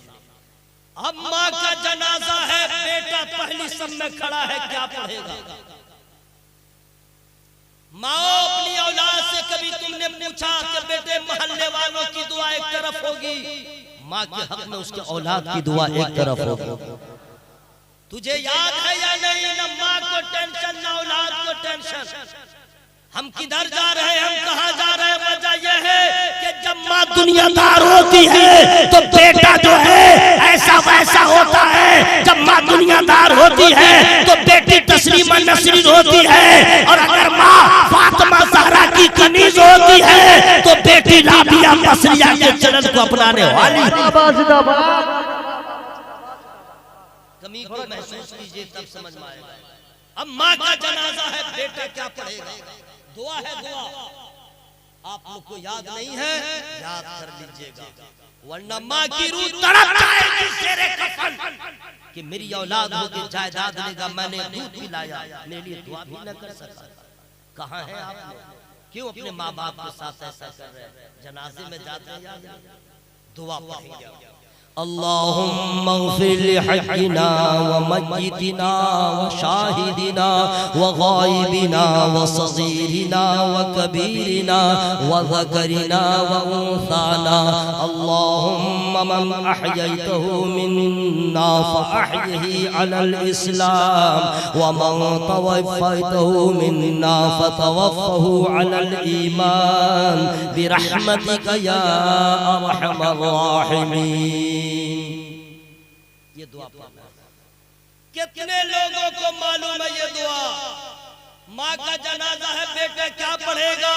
अब माँ का जनाजा है, बेटा पहली सब में खड़ा है, क्या पढ़ेगा? माँ अपनी औलाद से कभी तुमने पूछा कि बेटे मोहल्ले वालों की दुआ एक तरफ होगी, माँ के हक में उसके औलाद की दुआ एक तरफ होगी। तुझे याद है या नहीं? न माँ को टेंशन न औलाद को टेंशन। हम किधर जा रहे हैं, हम कहाँ जा रहे हैं? वजह यह है कि जब माँ दुनियादार होती है तो बेटा जो है ऐसा वैसा होता है, जब माँ दुनियादार होती है तो बेटी तस्लीमा नसरीन होती है, और अगर माँ फातिमा ज़हरा की कनीज होती है तो बेटी राबिया मसरिया के चरण को अपनाने वाली। कमी को महसूस कीजिए तब समझ में आएगा। अब माँ का जनाजा है, बेटा क्या पढ़ेगा? दुआ है, दुआ आप लोग को याद नहीं है, याद कर लीजिएगा, वरना माँ की रूह तड़प जाएगी शेरे कफन कि मेरी औलाद होगी जायदाद लेगा, मैंने दूध पिलाया, मेरे लिए दुआ भी न कर सका। कहाँ है आप लोग? क्यों अपने माँ बाप के साथ ऐसा कर रहे हैं? जनाजे में जाते हैं, दुआ पढ़ेंगे। अल्लाहुम्मा ग़फ़िर लिहय्यिना व मय्यितिना व शाहिदिना व गायबिना व सग़ीरिना व कबीरिना व ज़करिना व उन्साना। अल्लाहुम्मा मन अह्ययतहु मिन्ना फ़अह्यिही अलल इस्लाम व मन तवफ़्फ़यतहु मिन्ना फ़तवफ़्फ़हु अलल ईमान बिरहमतिका या अरहमर राहिमीन। ये दुआ पढ़ना। कितने लोगों को मालूम है ये दुआ? माँ का जनाजा है, बेटे क्या पढ़ेगा?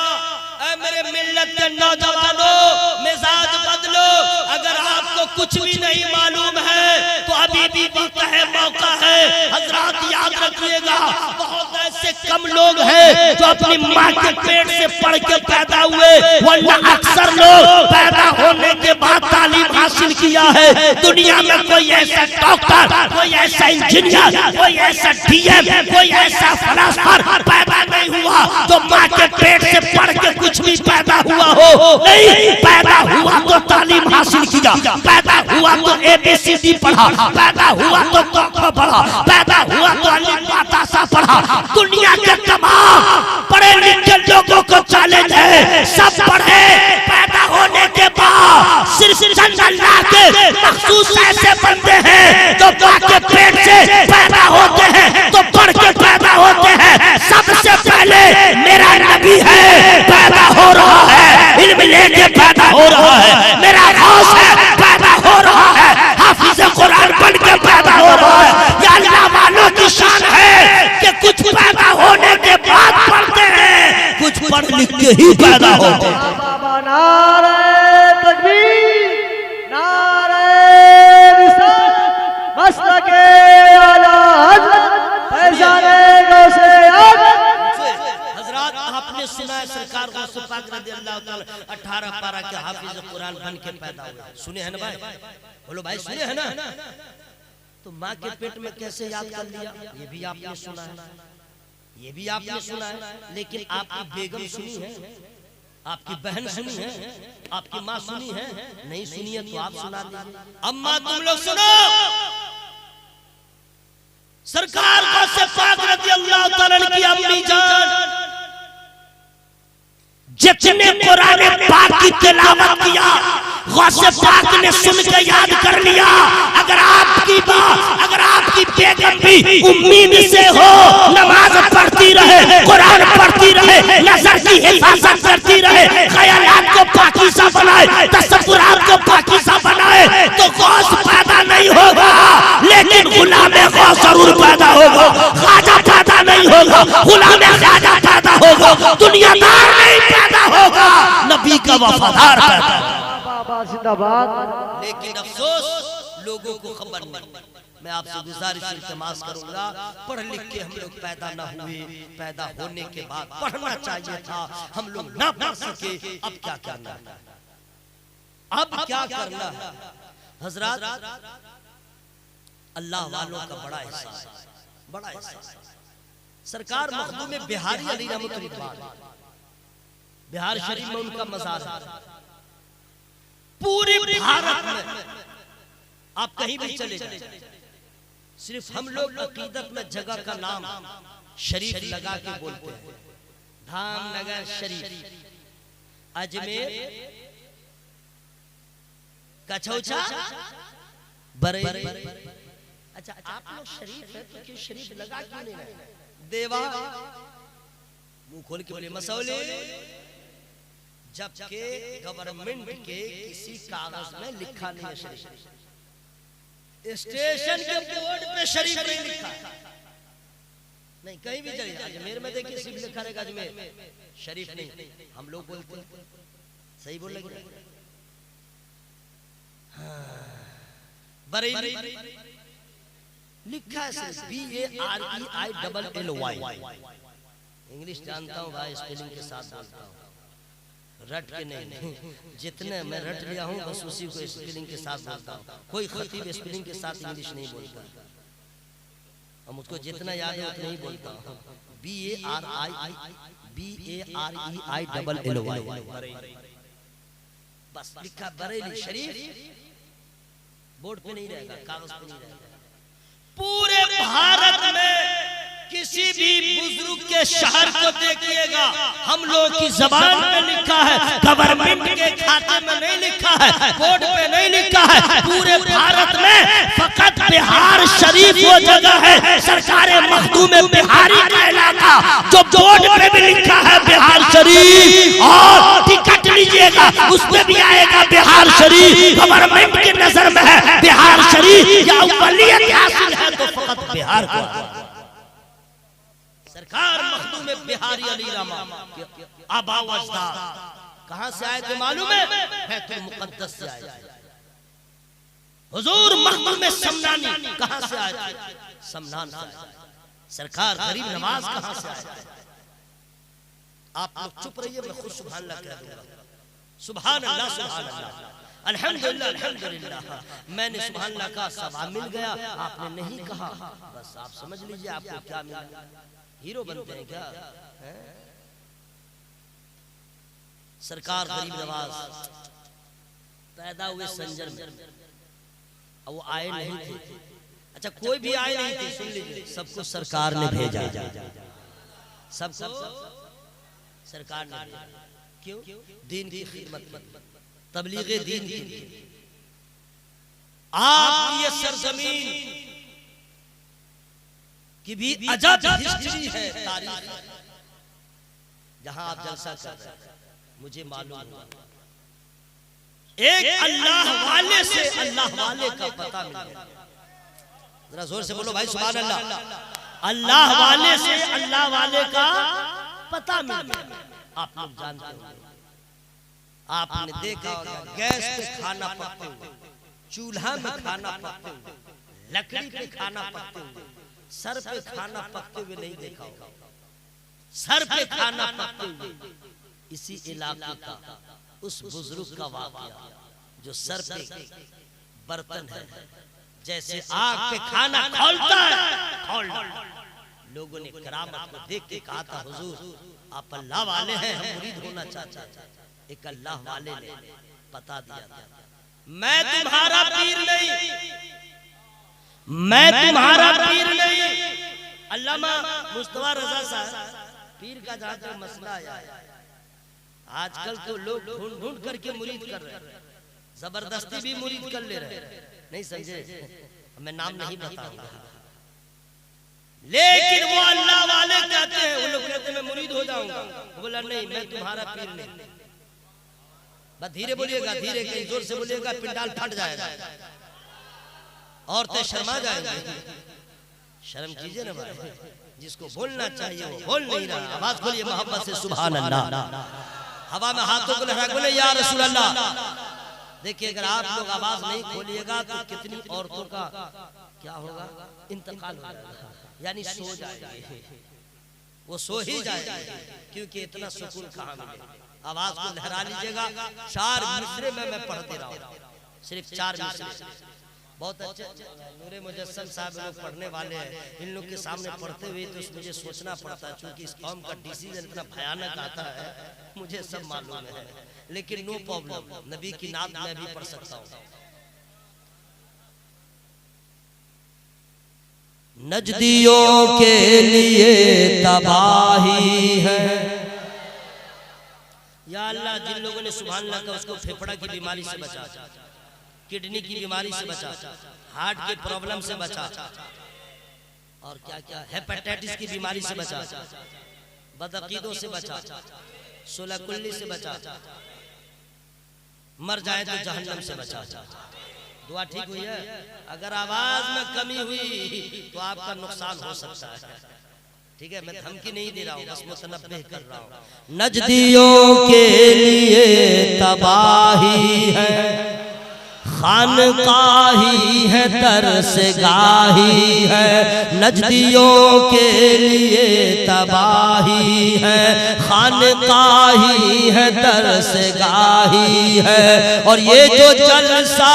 ऐ मेरे मिल्लत के नौजवानों, मिजाज बदलो। अगर आपको कुछ भी नहीं मालूम है तो अभी भी वक्त है, मौका है। हजरात याद रखिएगा, बहुत ऐसे कम लोग हैं जो अपनी माँ के पेट से पढ़ के पैदा हुए, वरना अक्सर लोग पैदा होने के बाद तालीम हासिल किया है। दुनिया में कोई ऐसा डॉक्टर, कोई ऐसा इंजीनियर, कोई ऐसा डीएम, कोई ऐसा फलासफर पैदा नहीं हुआ जो माँ के पेट से पढ़ के कुछ भी पैदा हुआ हो। नहीं, पैदा हुआ तो तालीम हासिल किया, पैदा हुआ तो ABCD पढ़ा, पैदा हुआ तो क पढ़ा, पैदा हुआ तो अलिफ बा ता सा पढ़ा। दुनिया के तमाम पढ़े लिखे लोगों को चैलेंज है, सब पढ़े, पैदा होने के बाद सिर्फ चंद अल्लाह के मखसूस ऐसे बंदे हैं जो माँ के पेट से पैदा होते हैं तो पढ़ के पैदा होते हैं। सबसे पहले मेरा नबी है, पैदा हो रहा है, इल्म लेके पैदा हो रहा है। मेरा गौस है, पैदा हो रहा है, हाफिज कुरान बन के पैदा हो रहा है। या अल्लाह वालों की शान है कि कुछ पैदा होने के बाद पढ़ते हैं, कुछ पढ़ लिख के ही पैदा होते हैं। नारे तकबीर, नारे रिसालत, मसलके आला हज़रत फैज़ाने गौसे आज़म। हजरात आपने सुना है सरकार गौसे पाक रज़ियल्लाहु ताला 18 पारा के हाफिज कुरान बन के पैदा हुए। सुने हैं ना भाई? बोलो भाई, सुने हैं ना? तो माँ के पेट में कैसे याद कर लिया, ये भी आपने सुना है। ये भी आपने सुना है, लेकिन आपकी बेगम सुनी है, आपकी बहन सुनी है, आपकी माँ सुनी है? नहीं सुनी है तो आप सुना दीजिए। अम्मा तुम लोग सुनो, सरकार गौसे पाक रज़ियल्लाहु ताला की अम्मी जान जितने कुरान पाक की तिलावत किया, गौसे पाक ने सुन के याद कर लिया। अगर आपकी बेगम भी उम्मीद से हो, नमाज पढ़ती रहे, कुरान पढ़ती रहे, नजर की हिफाजत करती रहे, ख्यालात को पाकीज़ा बनाए, तसव्वुरात को पाकीज़ा बनाए, तो गौस पैदा नहीं होगा, लेकिन गुलाम गौस जरूर पैदा होगा। ख्वाजा पैदा नहीं होगा, गुलाम ख्वाजा पैदा होगा, दुनियादार नहीं पैदा होगा, नबी का वफादार पैदा होगा। लेकिन अफसोस लोगों को खबर नहीं। मैं आपसे गुजारिश इल्तिमास करूंगा, पढ़ लिख के हम लोग पैदा ना हुए, पैदा होने के बाद पढ़ना चाहिए था, हम लोग ना पढ़ सके। अब क्या करना है? अब क्या करना है? हजरात, अल्लाह वालों का बड़ा एहसास, बड़ा एहसास। सरकार मखदूम बिहारी अली रहमतुल्लाह, बिहार शरीफ में उनका मज़ार है। पूरे भारत में आप कहीं भी चले जाए, सिर्फ हम लोग अकीदत में जगह का नाम शरीफ लगा के बोलते हैं। धामनगर शरीफ, अजमेर, कछौचा, बरेली। अच्छा, आप लोग शरीफ है तो क्यों शरीफ लगा क्यों नहीं रहे? देवा, मुंह खोल के बोले मसौले, जबकि गवर्नमेंट के किसी कागज में लिखा नहीं है शरीफ। स्टेशन के बोर्ड पे शरीफ नहीं लिखा, नहीं कहीं भी चले जाए, अजमेर में देखिए सिर्फ लिखा रहेगा अजमेर, शरीफ नहीं। हम लोग बोलते हैं, सही बोल रहे हैं। बरेली लिखा है सिर्फ BAREILLY। इंग्लिश जानता हूँ भाई, स्पेलिंग के साथ बोलता हूँ, रट के नहीं। जितने मैं रट लिया हूँ बस उसी को स्पेलिंग के साथ बोलता हूँ। कोई खतीब स्पेलिंग के साथ इंग्लिश नहीं बोलता, और मुझको जितना याद है उतना ही बोलता हूँ। BAREILLY बस लिखा बरेली शरीफ, बोर्ड पे नहीं रहेगा, कागज पे नहीं रहेगा। पूरे भारत में किसी भी बुजुर्ग के शहर को देखिएगा, हम लोग की जबान में लिखा है, गवर्नमेंट के खाते में नहीं लिखा है, बोर्ड पे नहीं लिखा है। पूरे भारत में फकत बिहार शरीफ वो जगह है, सरकार मखदूम बिहारी का इलाका, जो बोर्ड पे भी लिखा है बिहार शरीफ, और टिकट लीजिएगा उस पे भी आएगा बिहार शरीफ। गवर्नमेंट की नजर में है बिहार शरीफ, या अव्वलियत हासिल है तो फकत बिहार को। सरकार मखदूम बिहारी अली रामा आबा व अजदाद कहां से आए थे मालूम है? बैतुल मुक़द्दस से आए थे। हुजूर मखदूम समनानी कहां से आए थे? समनान से आए थे। सरकार गरीब नवाज कहां से आए थे? आप लोग चुप रहिए, मैं खुद सुभान अल्लाह कह दूंगा। सुभान अल्लाह, सुभान अल्लाह, अल्हम्दुलिल्लाह, अल्हम्दुलिल्लाह। मैंने सुभान अल्लाह का सवाब मिल गया, आपने नहीं कहा, बस आप समझ लीजिए आपको क्या मिल गया। हीरो बनते हैं क्या? सरकार गरीब नवाज पैदा हुए संजर में, और वो आए नहीं थे। अच्छा, कोई भी आए नहीं थे, सुन लीजिए, सबको सरकार ने भेजा, सबको सरकार ने भेजा। क्यों? दीन की खिदमत, तबलीगे दीन की। आपकी ये सरजमीन की भी अजब हिस्ट्री है, तारीख है, जहां आप जलसा कर रहे हैं। मुझे मालूम हुआ एक अल्लाह वाले से अल्लाह वाले का पता मिल गया। जरा जोर से बोलो भाई सुभान अल्लाह। अल्लाह वाले से अल्लाह वाले का पता मिल गया। आप लोग जानते होंगे, आपने देखा होगा गैस पे खाना पकते हुए, चूल्हा में खाना पकते हुए, लकड़ी पे खाना पकते हुए, सर पे खाना पकते हुए नहीं देखा होगा। सर पे खाना पकते हुए इसी इलाके का उस बुजुर्ग का वाकया, जो सर पे बर्तन है, जैसे आग पे खाना खौलता है, खौल लोगों ने करामत को देख के कहा था हुजूर आप अल्लाह वाले हैं, हम मुरीद होना चाहते हैं। एक अल्लाह वाले ने बता दिया था मैं तुम्हारा पीर नहीं, मैं तुम्हारा पीर नहीं। अल्लामा मुस्तफा रजा साहब पीर का जहां तक मसला आया है, आजकल तो लोग ढूंढ ढूंढ करके मुरीद कर रहे हैं, जबरदस्ती भी मुरीद कर ले रहे हैं, नहीं समझे? मैं नाम नहीं बताऊंगा, लेकिन वो अल्लाह वाले कहते हैं, वो लोग कहते हैं मैं मुरीद हो जाऊंगा। बोला नहीं, मैं तुम्हारा पीर नहीं। बस धीरे बोलिएगा, धीरे कहीं जोर से बोलिएगा पिंडाल फट जाएगा, औरतें शर्मा जाएंगी। शर्म कीजिए ना भाई, जिसको बोलना चाहिए वो बोल नहीं रहा। आवाज खोलिए मोहब्बत से सुभान अल्लाह, हवा में हाथों को लहरा बोले या रसूल अल्लाह। देखिए अगर आप लोग आवाज नहीं खोलिएगा तो कितनी औरतों का क्या होगा, इंतकाल हो जाएगा, यानी सो जाएगी, वो सो ही जाएगी, क्योंकि इतना सुकून कहाँ मिलेगा। आवाज को लहरा लीजिएगा। 4 मिसरे में मैं पढ़ दे रहा हूँ, सिर्फ 4 मिसरे, बहुत अच्छे। नूरे मुजस्सम साहब लोग पढ़ने वाले हैं, इन लोग के सामने पढ़ते हुए तो मुझे सोचना पड़ता है, क्योंकि इस कौम का डिसीजन इतना भयानक आता है, मुझे सब मालूम है, लेकिन नो प्रॉब्लम, नबी की नात मैं भी पढ़ सकता हूँ। नजदियों के लिए तबाही है या अल्लाह, जिन लोगों ने सुभान अल्लाह का उसको फेफड़ा की बीमारी से बचा, किडनी की बीमारी से बचा, हार्ट के प्रॉब्लम से बचा, और क्या क्या हेपेटाइटिस की बीमारी से बचा, बदअकीदों से बचा, 16 कुल्ली से बचा, मर जाए तो जहन्नम से बचा। दुआ ठीक हुई है? अगर आवाज में कमी हुई तो आपका नुकसान हो सकता है, ठीक है? मैं धमकी नहीं दे रहा हूँ, बस मुतनब्बिह कर रहा हूँ। नजदियों के लिए तबाही है, खानकाही है, तरसगाही है। नजदियों के लिए तबाही है, खानकाही है, तरसगाही है। और ये जो जलसा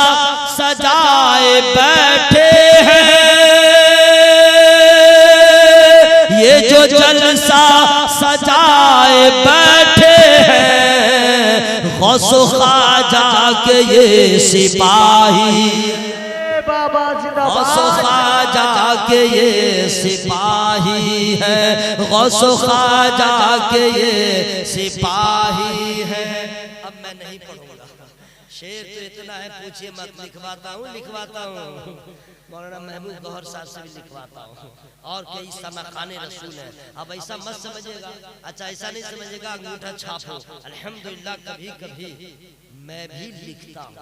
सजाए बैठे हैं, ये जो जलसा सजाए बैठे हैं, गौसो ख्वाजा के ये सिपाही, बाबा जिंदाबाद, गौसो ख्वाजा के ये सिपाही है, गौसो ख्वाजा के ये सिपाही है। अब मैं नहीं पढ़ूंगा, शेर तो इतना है पूछिए मत, लिखवाता हूँ मौलाना महबूब गौहर साहब से भी लिखवाता हूँ, और कई समाखाने रसूल है। अब ऐसा मत समझिएगा, अच्छा ऐसा नहीं समझिएगा अंगूठा छापो। अल्हम्दुलिल्लाह कभी कभी मैं भी लिखता हूँ,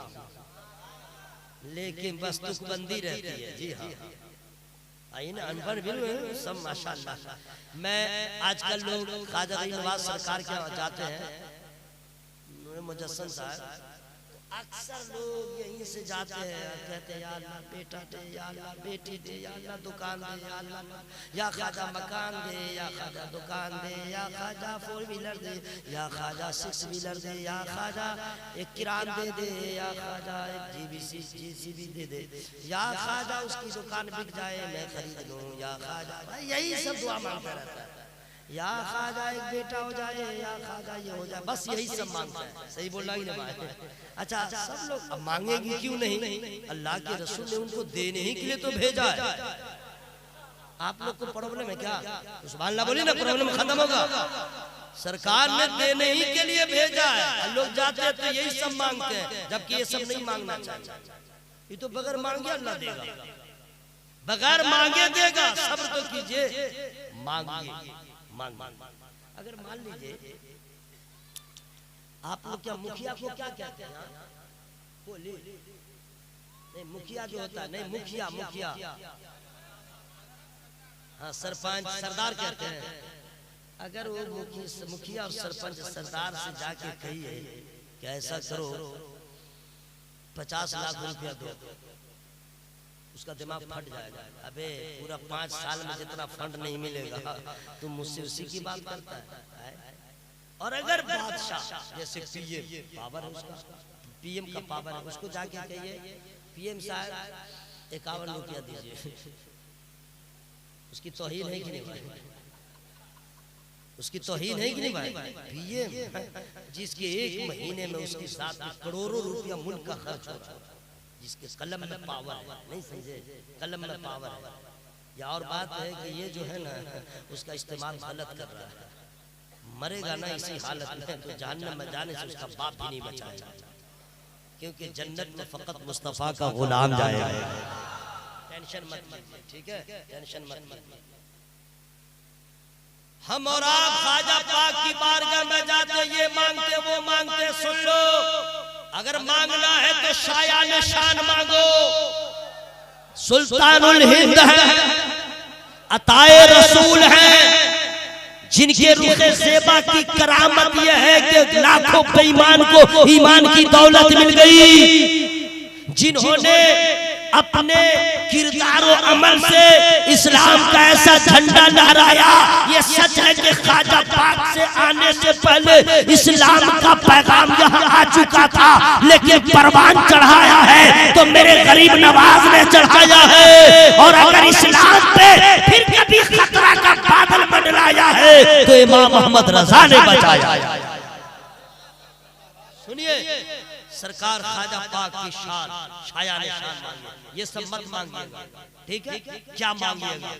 लेकिन बस तुकबंदी रहती है। जी हाँ, आई ना, अनपढ़ भी सब माशाअल्लाह। मैं आजकल लोग ख्वाजा नवाज सरकार के यहाँ जाते हैं, मुजस्सम साहब, अक्सर लोग यहीं से जाते हैं, कहते हैं या अल्लाह बेटा दे, या अल्लाह बेटी दे, या अल्लाह दुकान दे, या अल्लाह, या ख्वाजा मकान दे, या ख्वाजा दुकान दे, या ख्वाजा 4 व्हीलर दे, या ख्वाजा 6 व्हीलर दे, या ख्वाजा एक किरान दे, या ख्वाजा एक जीसीबी दे, या ख्वाजा उसकी दुकान बिक जाए मैं खरीद लूं, या ख्वाजा, यही सब दुआ मांगता रहता है। या ख्वाजा एक बेटा हो जाए, या ख्वाजा ये हो जाए, बस यही सब मांगता है। सही बोल रहा ही ना भाई? अच्छा सब लोग अब मांगेंगे क्यों नहीं? अल्लाह के रसूल ने उनको देने ही के लिए तो भेजा है। आप लोग को प्रॉब्लम है क्या? तो सुभान अल्लाह बोलिए ना, प्रॉब्लम खत्म होगा। सरकार ने देने ही के लिए भेजा है, लोग जाते हैं तो यही सब मांगते हैं, जबकि ये सब नहीं मांगना चाहिए। ये तो बगैर मांगे अल्लाह देगा, बगैर मांगे देगा। सब्र तो कीजिए, मांगिए, मांग। अगर मान लीजिए आप लोग क्या मुखिया को क्या कहते हैं? बोली नहीं, मुखिया जो होता है, नहीं मुखिया, हाँ सरपंच सरदार कहते हैं। अगर वो मुखिया और सरपंच सरदार से जाके कहिए कि ऐसा करो 50 लाख रुपया दो, उसका दिमाग फट जाएगा। अबे पूरा 5 साल में जितना फंड नहीं मिलेगा तुम मुझसे उसी की बात करता है। और अगर बादशाह जैसे पीएम पावर है, उसका पीएम का पावर है, उसको जाके कहिए पीएम साहब 51 रुपया दीजिए, उसकी तौहीन है कि नहीं भाई? उसकी तौहीन है कि नहीं भाई? पीएम जिसके एक महीने में उसकी साथ करोड़ों रुपया मुल्क का खर्च हो रहा है, जिसके कलम में पावर है, नहीं समझे, कलम में पावर है। या और बात है कि ये जो है ना उसका इस्तेमाल गलत कर रहा है, मरेगा ना इसी हालत में तो जहन्नम में जाने से उसका बाप भी नहीं बचाएगा, क्योंकि जन्नत में फकत मुस्तफा का गुलाम जाएगा। टेंशन मत लीजिए, ठीक है, टेंशन मत लीजिए। हम और आप ख्वाजा पाक की बारगाह में जाते, ये मांगते वो मांगते, सुन लो, अगर मांगना है तो शाया निशान मांगो, सुल्तानुल हिंद है, अताए रसूल है, जिनके रुखे ज़ेबा की करामत यह है कि लाखों बेईमान को ईमान की दौलत मिल गई, जिन्होंने अपने किरदार और अमल से इस्लाम का ऐसा झंडा लहराया। ये सच है कि ख्वाजा पाक से आने से पहले इस्लाम का पैगाम यहाँ आ चुका था, लेकिन परवान चढ़ाया है तो मेरे गरीब नवाज ने चढ़ाया है। और अगर इस्लाम पे फिर कभी खतरा का बादल मंडराया है तो इमाम मोहम्मद रजा ने बचाया। सुनिए, सरकार ख्वाजा पाक की शान छाया निशान मांगे, ये सब मत मांगिएगा, ठीक है? क्या मांगिएगा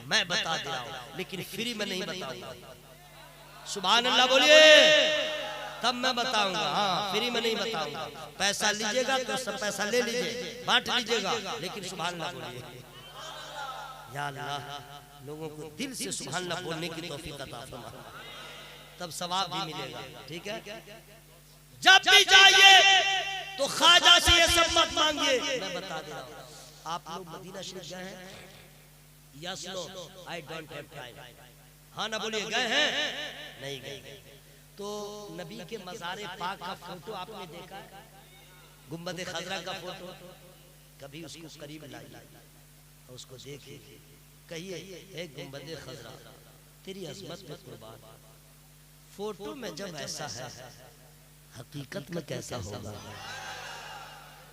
मैं बता दे रहा हूं, लेकिन फ्री में नहीं बताऊंगा। सुभान अल्लाह बोलिए, तब मैं बताऊंगा। हाँ, फ्री में नहीं बताऊंगा। पैसा लीजिएगा तो सब पैसा ले लीजिए, बांट लीजिएगा, लेकिन सुभान अल्लाह बोलिए। या अल्लाह, लोगों को दिल से सुभान अल्लाह बोलने की तौफीक अता फरमा, तब सवाब भी मिलेगा, ठीक है? जब भी जाइए तो ख्वाजा से ये सब मत मांगिए। मैं बता दे रहा हूं, आप लोग मदीना शरीफ गए हैं? Yes no, I don't have time. हाँ ना बोलिए, गए हैं? नहीं गए। तो नबी के मज़ारे पाक का फोटो आपने देखा? गुंबद खजरा का फोटो, कभी उसको करीब लाइए और उसको देखिए, कहिए हे गुंबद खजरा तेरी अजमत में कुर्बान। फोटो में जब ऐसा है, हकीकत में कैसा होगा?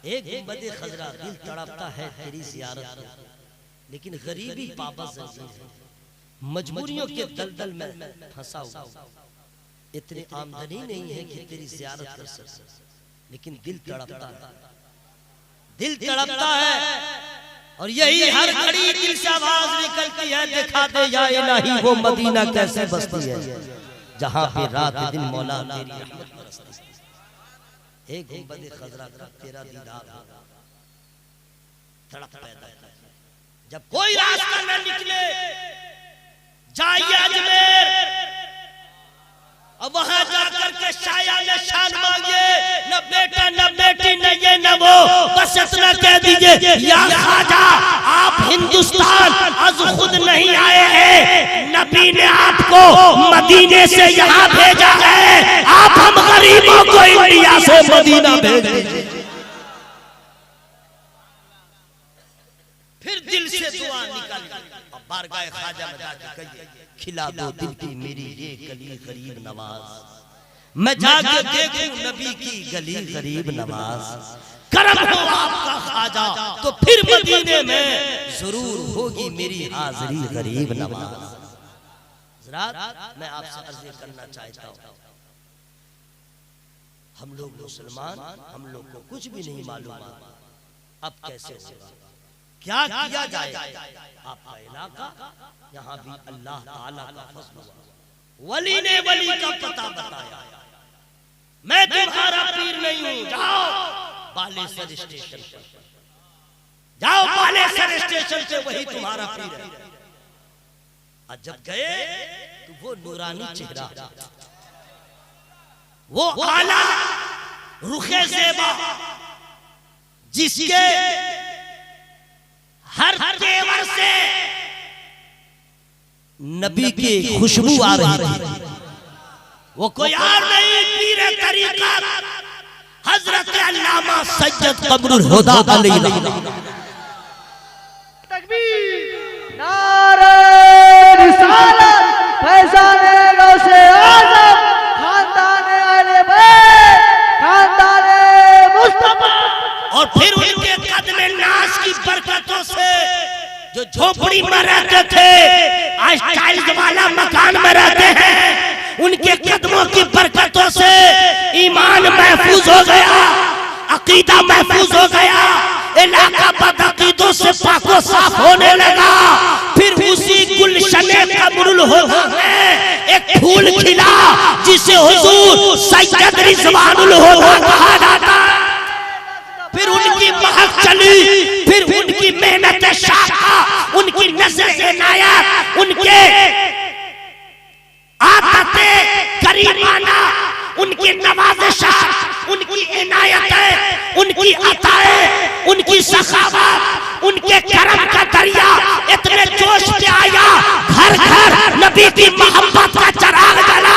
एक गुंबद खजरा, दिल तड़पता है तेरी ज़ियारत में, लेकिन गरीबी पाबंद जंजीर है, मजबूरियों के दलदल में फंसा हुआ, इतनी आमदनी नहीं है कि तेरी ज़ियारत कर सके, लेकिन दिल तड़पता है, दिल तड़पता है। और यही हर घड़ी दिल से आवाज निकलती है, दिखा दे या इलाही वो मदीना कैसे बसती है, जहां पे रात दिन मौला तेरी रहमत बरसती है। एक गुंबद खजरा का तेरा दीदार होगा, तड़प पैदा है। जब कोई रास्ता न निकले, जाइए अजमेर और वहां जाकर के शाया निशान मांगिए, न बेटा न बेटी न ये न वो, बस इतना कह दीजिए या ख्वाजा आप हिंदुस्तान आज खुद नहीं आए हैं, नबी ने आपको मदीने से यहाँ भेजा है, आप हम गरीबों को इंडिया से मदीना भेज दीजिए। फिर दिल से दुआ निकल और बारगाह ख्वाजा में जाके कहिए खिला दो दिल की मेरी ये गली गरीब नवाज, मैं जाके देखूं नबी की गली गरीब नवाज, करम हो आपका ख्वाजा तो फिर मदीने में जरूर होगी मेरी हाजिरी गरीब नवाज। मैं आपसे अर्ज करना चाहता हूँ, हम लोग मुसलमान, हम लोग को कुछ भी नहीं मालूम अब कैसे होगा, क्या किया जाए। आपका इलाका, यहाँ भी अल्लाह ताला का फज़ल हुआ, वली ने वली का पता बताया, मैं तुम्हारा पीर नहीं हूँ, जाओ बालेसर स्टेशन पर, जाओ बालेसर स्टेशन से वही तुम्हारा पीर है। और जब गए तो वो नूरानी चेहरा, वो आला रुखे ज़ेबा, जिसके हर तेवर से नबी की खुशबू आ रही थी, वो कोई और नहीं पीर तरीक़त हजरत अल्लामा सैयद कमरुल हुदा अलैहि तकबीर, नारे रिसालत, फैज़ाने गौसे आज़म, खानदाने अहले बैत, खानदाने मुस्तफ़ा। और फिर उनके कदम नाश की बरकतों से जो झोपड़ी में में रहते थे, आज टाइल्स वाला मकान में रहते हैं। उनके कदमों की बरकतों से ईमान महफूज हो गया, अकीदा महफूज हो गया, इलाका बदअकीदों से पाको साफ होने लगा। फिर उसी गुलशने कमरुल हुदा में एक फूल खिला जिसे हुजूर सैयद रिजवानुल हुदा कहा जाता। फिर उनकी महक चली, फिर उनकी मेहनत शाखा, उनकी नजर इनायत, उनके आदते करीमाना, उनकी नवाज़िशात, उनकी इनायतें, उनकी अताएं, उनकी सखावत, उनके करम का दरिया इतने जोश में आया, घर घर नबी की मोहब्बत का चिराग जला,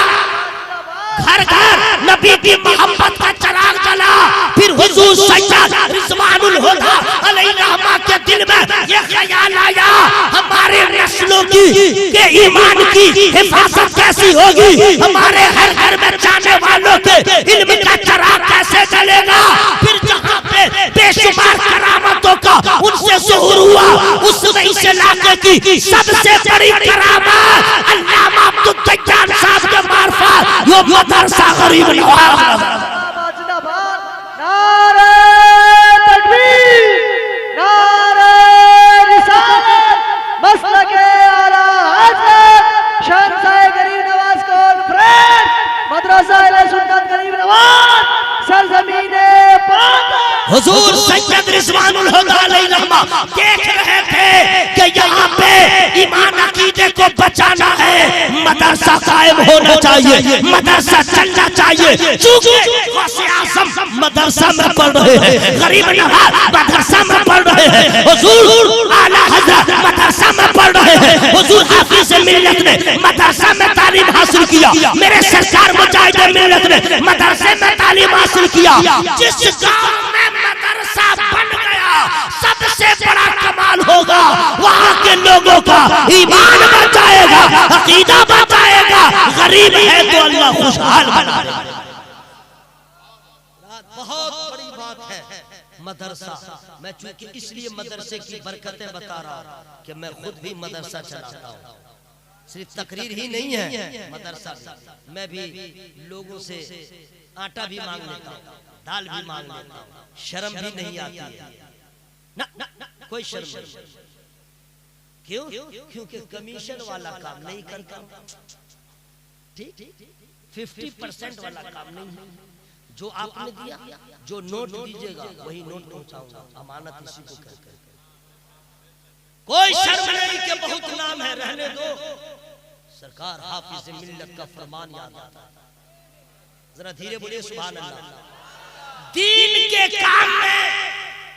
घर घर नबी की मोहब्बत का चिराग जला। फिर हुजूर सैयद रिजवानुल हुदा अलैहिर्रहमा के दिल में ये ख्याल आया, हमारे नस्लों की के ईमान की हिफाजत कैसी होगी, हमारे हर घर में जाने वालों के इल्म का चिराग कैसे जलेगा। फिर जहाँ पे बेशुमार करामतों का उनसे ज़ुहूर हुआ, उसमें इस इलाके की सबसे बड़ी करामत अल्लामा अब्दुल दज्जाल साहब के मार्फत यो मदरसा गरीब नवाज। नारे तकबीर, नारे रिसालत, मसलके आला हज़रत शहंशाह गरीब नवाज कॉन्फ्रेंस, मदरसा अहले सुन्नत गरीब नवाज, सरजमीने पाक। हुजूर सैयद रिजवानुल हुदा अलैहिर्रहमा देख रहे थे कि यहाँ पे ईमान अकीदे को बचाना है, मदरसा कायम होना चाहिए, मदरसा चलना चाहिए। चूंकि गौसे आज़म मदरसा में पढ़ रहे हैं, गरीब नवाज मदरसा में पढ़ रहे हैं, हुजूर आला हज़रत मदरसा में पढ़ रहे हैं, हुजूर हाफिज़ मिल्लत ने मदरसा में तालीम हासिल किया, मेरे सरकार मुजाहिद मिल्लत ने मदरसे में तालीम हासिल किया। जिस गांव में मदरसा बन गया सबसे बड़ा कमाल होगा, वहाँ के लोगों का ईमान बचाएगा, अकीदा बचाएगा। गरीब है तो अल्लाह खुशहाल बना देगा। बहुत बड़ी बात है मदरसा। मैं चूंकि इसलिए मदरसे की बरकतें बता रहा कि मैं खुद भी मदरसा चलाता हूँ, सिर्फ तकरीर ही नहीं है मदरसा, मैं भी लोगों से आटा भी मांग लेता हूँ, दाल भी मांग लेता हूँ, शर्म भी नहीं आती है ना, ना, ना, कोई शर्म नहीं। क्यों? क्योंकि कमीशन वाला काम नहीं करता, ठीक 50% वाला काम नहीं है। जो आपने दिया, जो नोट दीजिएगा वही नोट पहुंचाऊंगा, अमानत इसी को कहते हैं। कोई शर्म नहीं कि बहुत नाम है, रहने दो। सरकार हाफिज मिल्लत का फरमान याद आता है, जरा धीरे बोलिए सुभान अल्लाह। दीन के काम में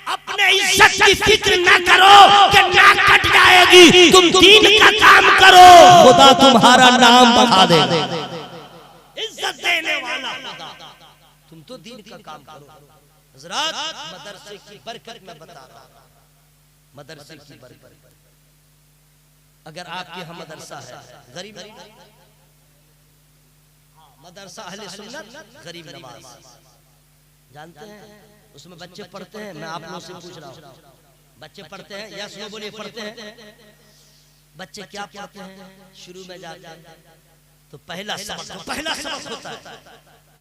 अपने इज्जत की फिक्र न करो कि नाक कट जाएगी, तुम दीन का काम करो, खुदा तुम्हारा नाम बढ़ा देगा। इज्जत देने वाला खुदा, तुम तो दीन का काम करो। हज़रात मदरसे की बरकत में बता रहा हूं, मदरसे की बरकत। अगर आपके यहाँ मदरसा है, गरीब मदरसा अहले सुन्नत गरीब नवाज, जानते हैं उसमें बच्चे पढ़ते हैं। मैं आप लोगों से पूछ रहा हूँ, बच्चे पढ़ते हैं? यस नो बोलिए, पढ़ते हैं। बच्चे क्या पढ़ते हैं? शुरू में जाते हैं तो पहला सबक होता है,